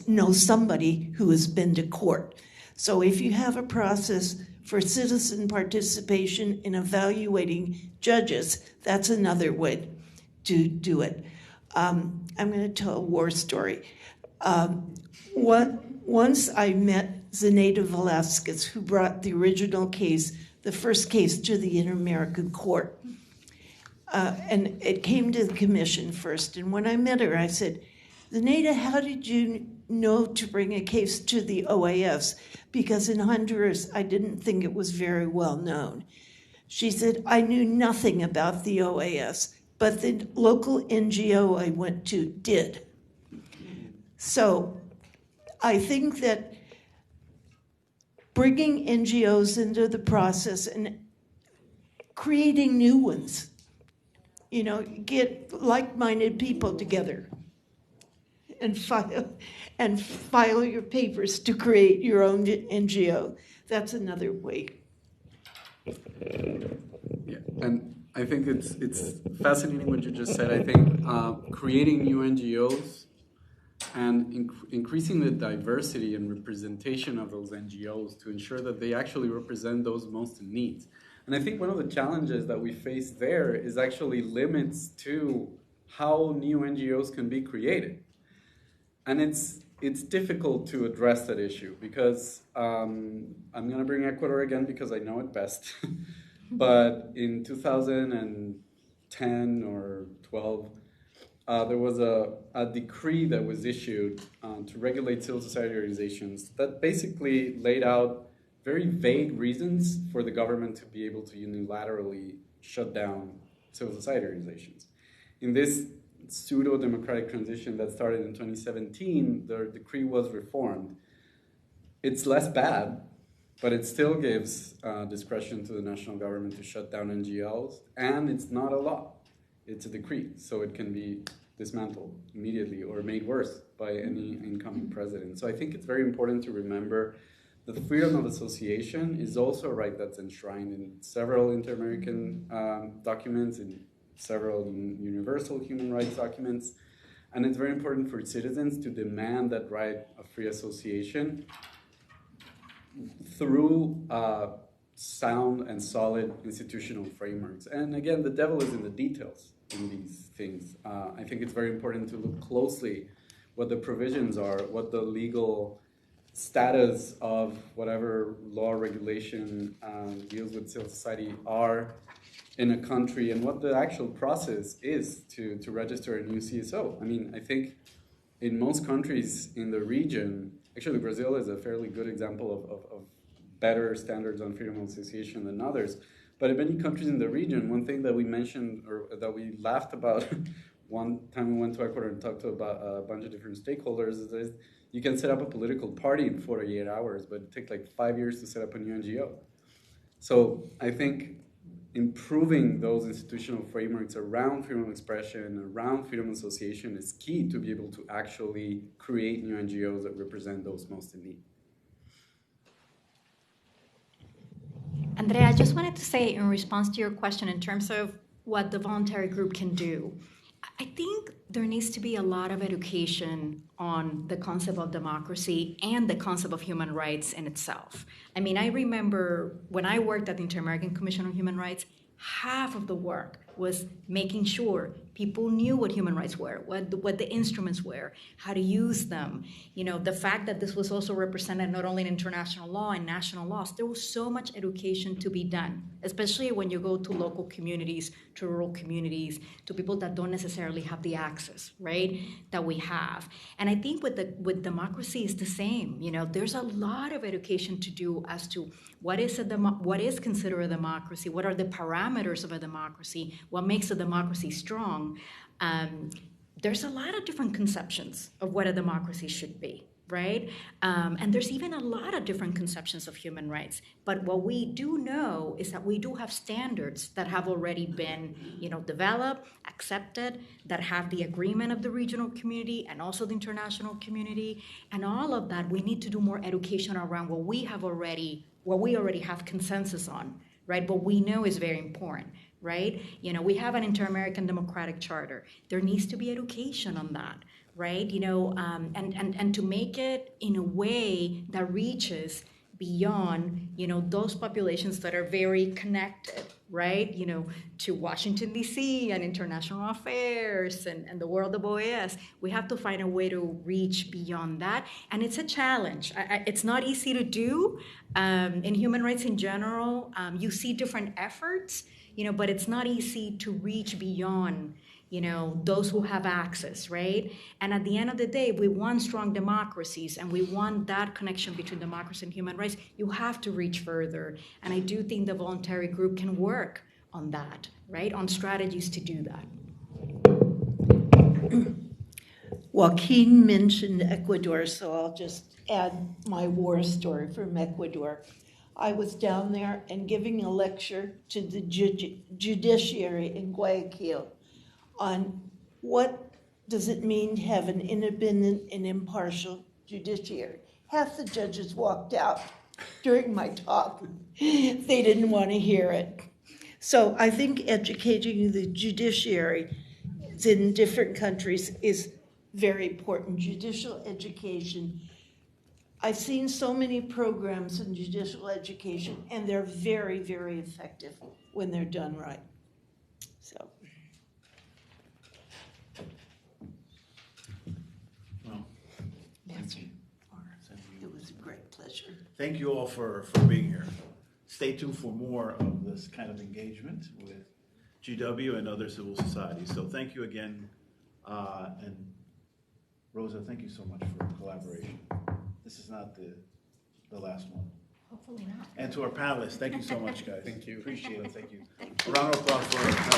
knows somebody who has been to court. So if you have a process for citizen participation in evaluating judges, that's another way to do it. I'm going to tell a war story. Once I met Zenaida Velasquez, who brought the original case, the first case, to the Inter-American Court. And it came to the commission first. And when I met her, I said, Zenaida, how did you know to bring a case to the OAS? Because in Honduras, I didn't think it was very well known. She said, I knew nothing about the OAS, but the local NGO I went to did. So I think that bringing NGOs into the process and creating new ones, get like-minded people together and file your papers to create your own NGO. That's another way. Yeah, and I think it's fascinating what you just said. I think creating new NGOs and increasing the diversity and representation of those NGOs to ensure that they actually represent those most in need. And I think one of the challenges that we face there is actually limits to how new NGOs can be created. And it's difficult to address that issue because I'm going to bring Ecuador again because I know it best. But in 2010 or 12, there was a decree that was issued to regulate civil society organizations that basically laid out very vague reasons for the government to be able to unilaterally shut down civil society organizations. In this pseudo-democratic transition that started in 2017, the decree was reformed. It's less bad, but it still gives discretion to the national government to shut down NGOs, and it's not a law. It's a decree, so it can be dismantled immediately or made worse by any incoming president. So I think it's very important to remember that the freedom of association is also a right that's enshrined in several inter-American documents, in several universal human rights documents, and it's very important for citizens to demand that right of free association through sound and solid institutional frameworks. And again, the devil is in the details in these things. I think it's very important to look closely what the provisions are, what the legal status of whatever law regulation deals with civil society are in a country, and what the actual process is to register a new CSO. I mean, I think in most countries in the region, actually Brazil is a fairly good example of better standards on freedom of association than others. But in many countries in the region, one thing that we mentioned, or that we laughed about one time we went to Ecuador and talked to about a bunch of different stakeholders, is that you can set up a political party in 48 hours, but it takes like 5 years to set up a new NGO. So I think improving those institutional frameworks around freedom of expression, around freedom of association is key to be able to actually create new NGOs that represent those most in need. Andrea, I just wanted to say in response to your question in terms of what the voluntary group can do, I think there needs to be a lot of education on the concept of democracy and the concept of human rights in itself. I mean, I remember when I worked at the Inter-American Commission on Human Rights, half of the work was making sure people knew what human rights were, what the instruments were, how to use them. You know, the fact that this was also represented not only in international law and national laws, there was so much education to be done, especially when you go to local communities, to rural communities, to people that don't necessarily have the access, right, that we have. And I think with democracy is the same. You know, there's a lot of education to do as to what is considered a democracy, what are the parameters of a democracy, what makes a democracy strong. There's a lot of different conceptions of what a democracy should be, right? And there's even a lot of different conceptions of human rights. But what we do know is that we do have standards that have already been, developed, accepted, that have the agreement of the regional community and also the international community. And all of that, we need to do more education around what we already have consensus on, right? What we know is very important, right? We have an Inter-American Democratic Charter. There needs to be education on that, right? And to make it in a way that reaches beyond, those populations that are very connected, right? To Washington, D.C. and international affairs and the world of OAS. We have to find a way to reach beyond that. And it's a challenge. It's not easy to do. In human rights in general, you see different efforts, but it's not easy to reach beyond, those who have access, right? And at the end of the day, we want strong democracies and we want that connection between democracy and human rights. You have to reach further. And I do think the voluntary group can work on that, right? On strategies to do that. Joaquin mentioned Ecuador, so I'll just add my war story from Ecuador. I was down there and giving a lecture to the judiciary in Guayaquil on what does it mean to have an independent and impartial judiciary. Half the judges walked out during my talk. They didn't want to hear it. So I think educating the judiciary in different countries is very important. Judicial education. I've seen so many programs in judicial education, and they're very, very effective when they're done right. So. Well, thank you. It was a great pleasure. Thank you all for being here. Stay tuned for more of this kind of engagement with GW and other civil societies. So thank you again. And Rosa, thank you so much for collaboration. This is not the last one. Hopefully not. And to our panelists, thank you so much, guys. Thank you. Appreciate it. Thank you. A round of applause for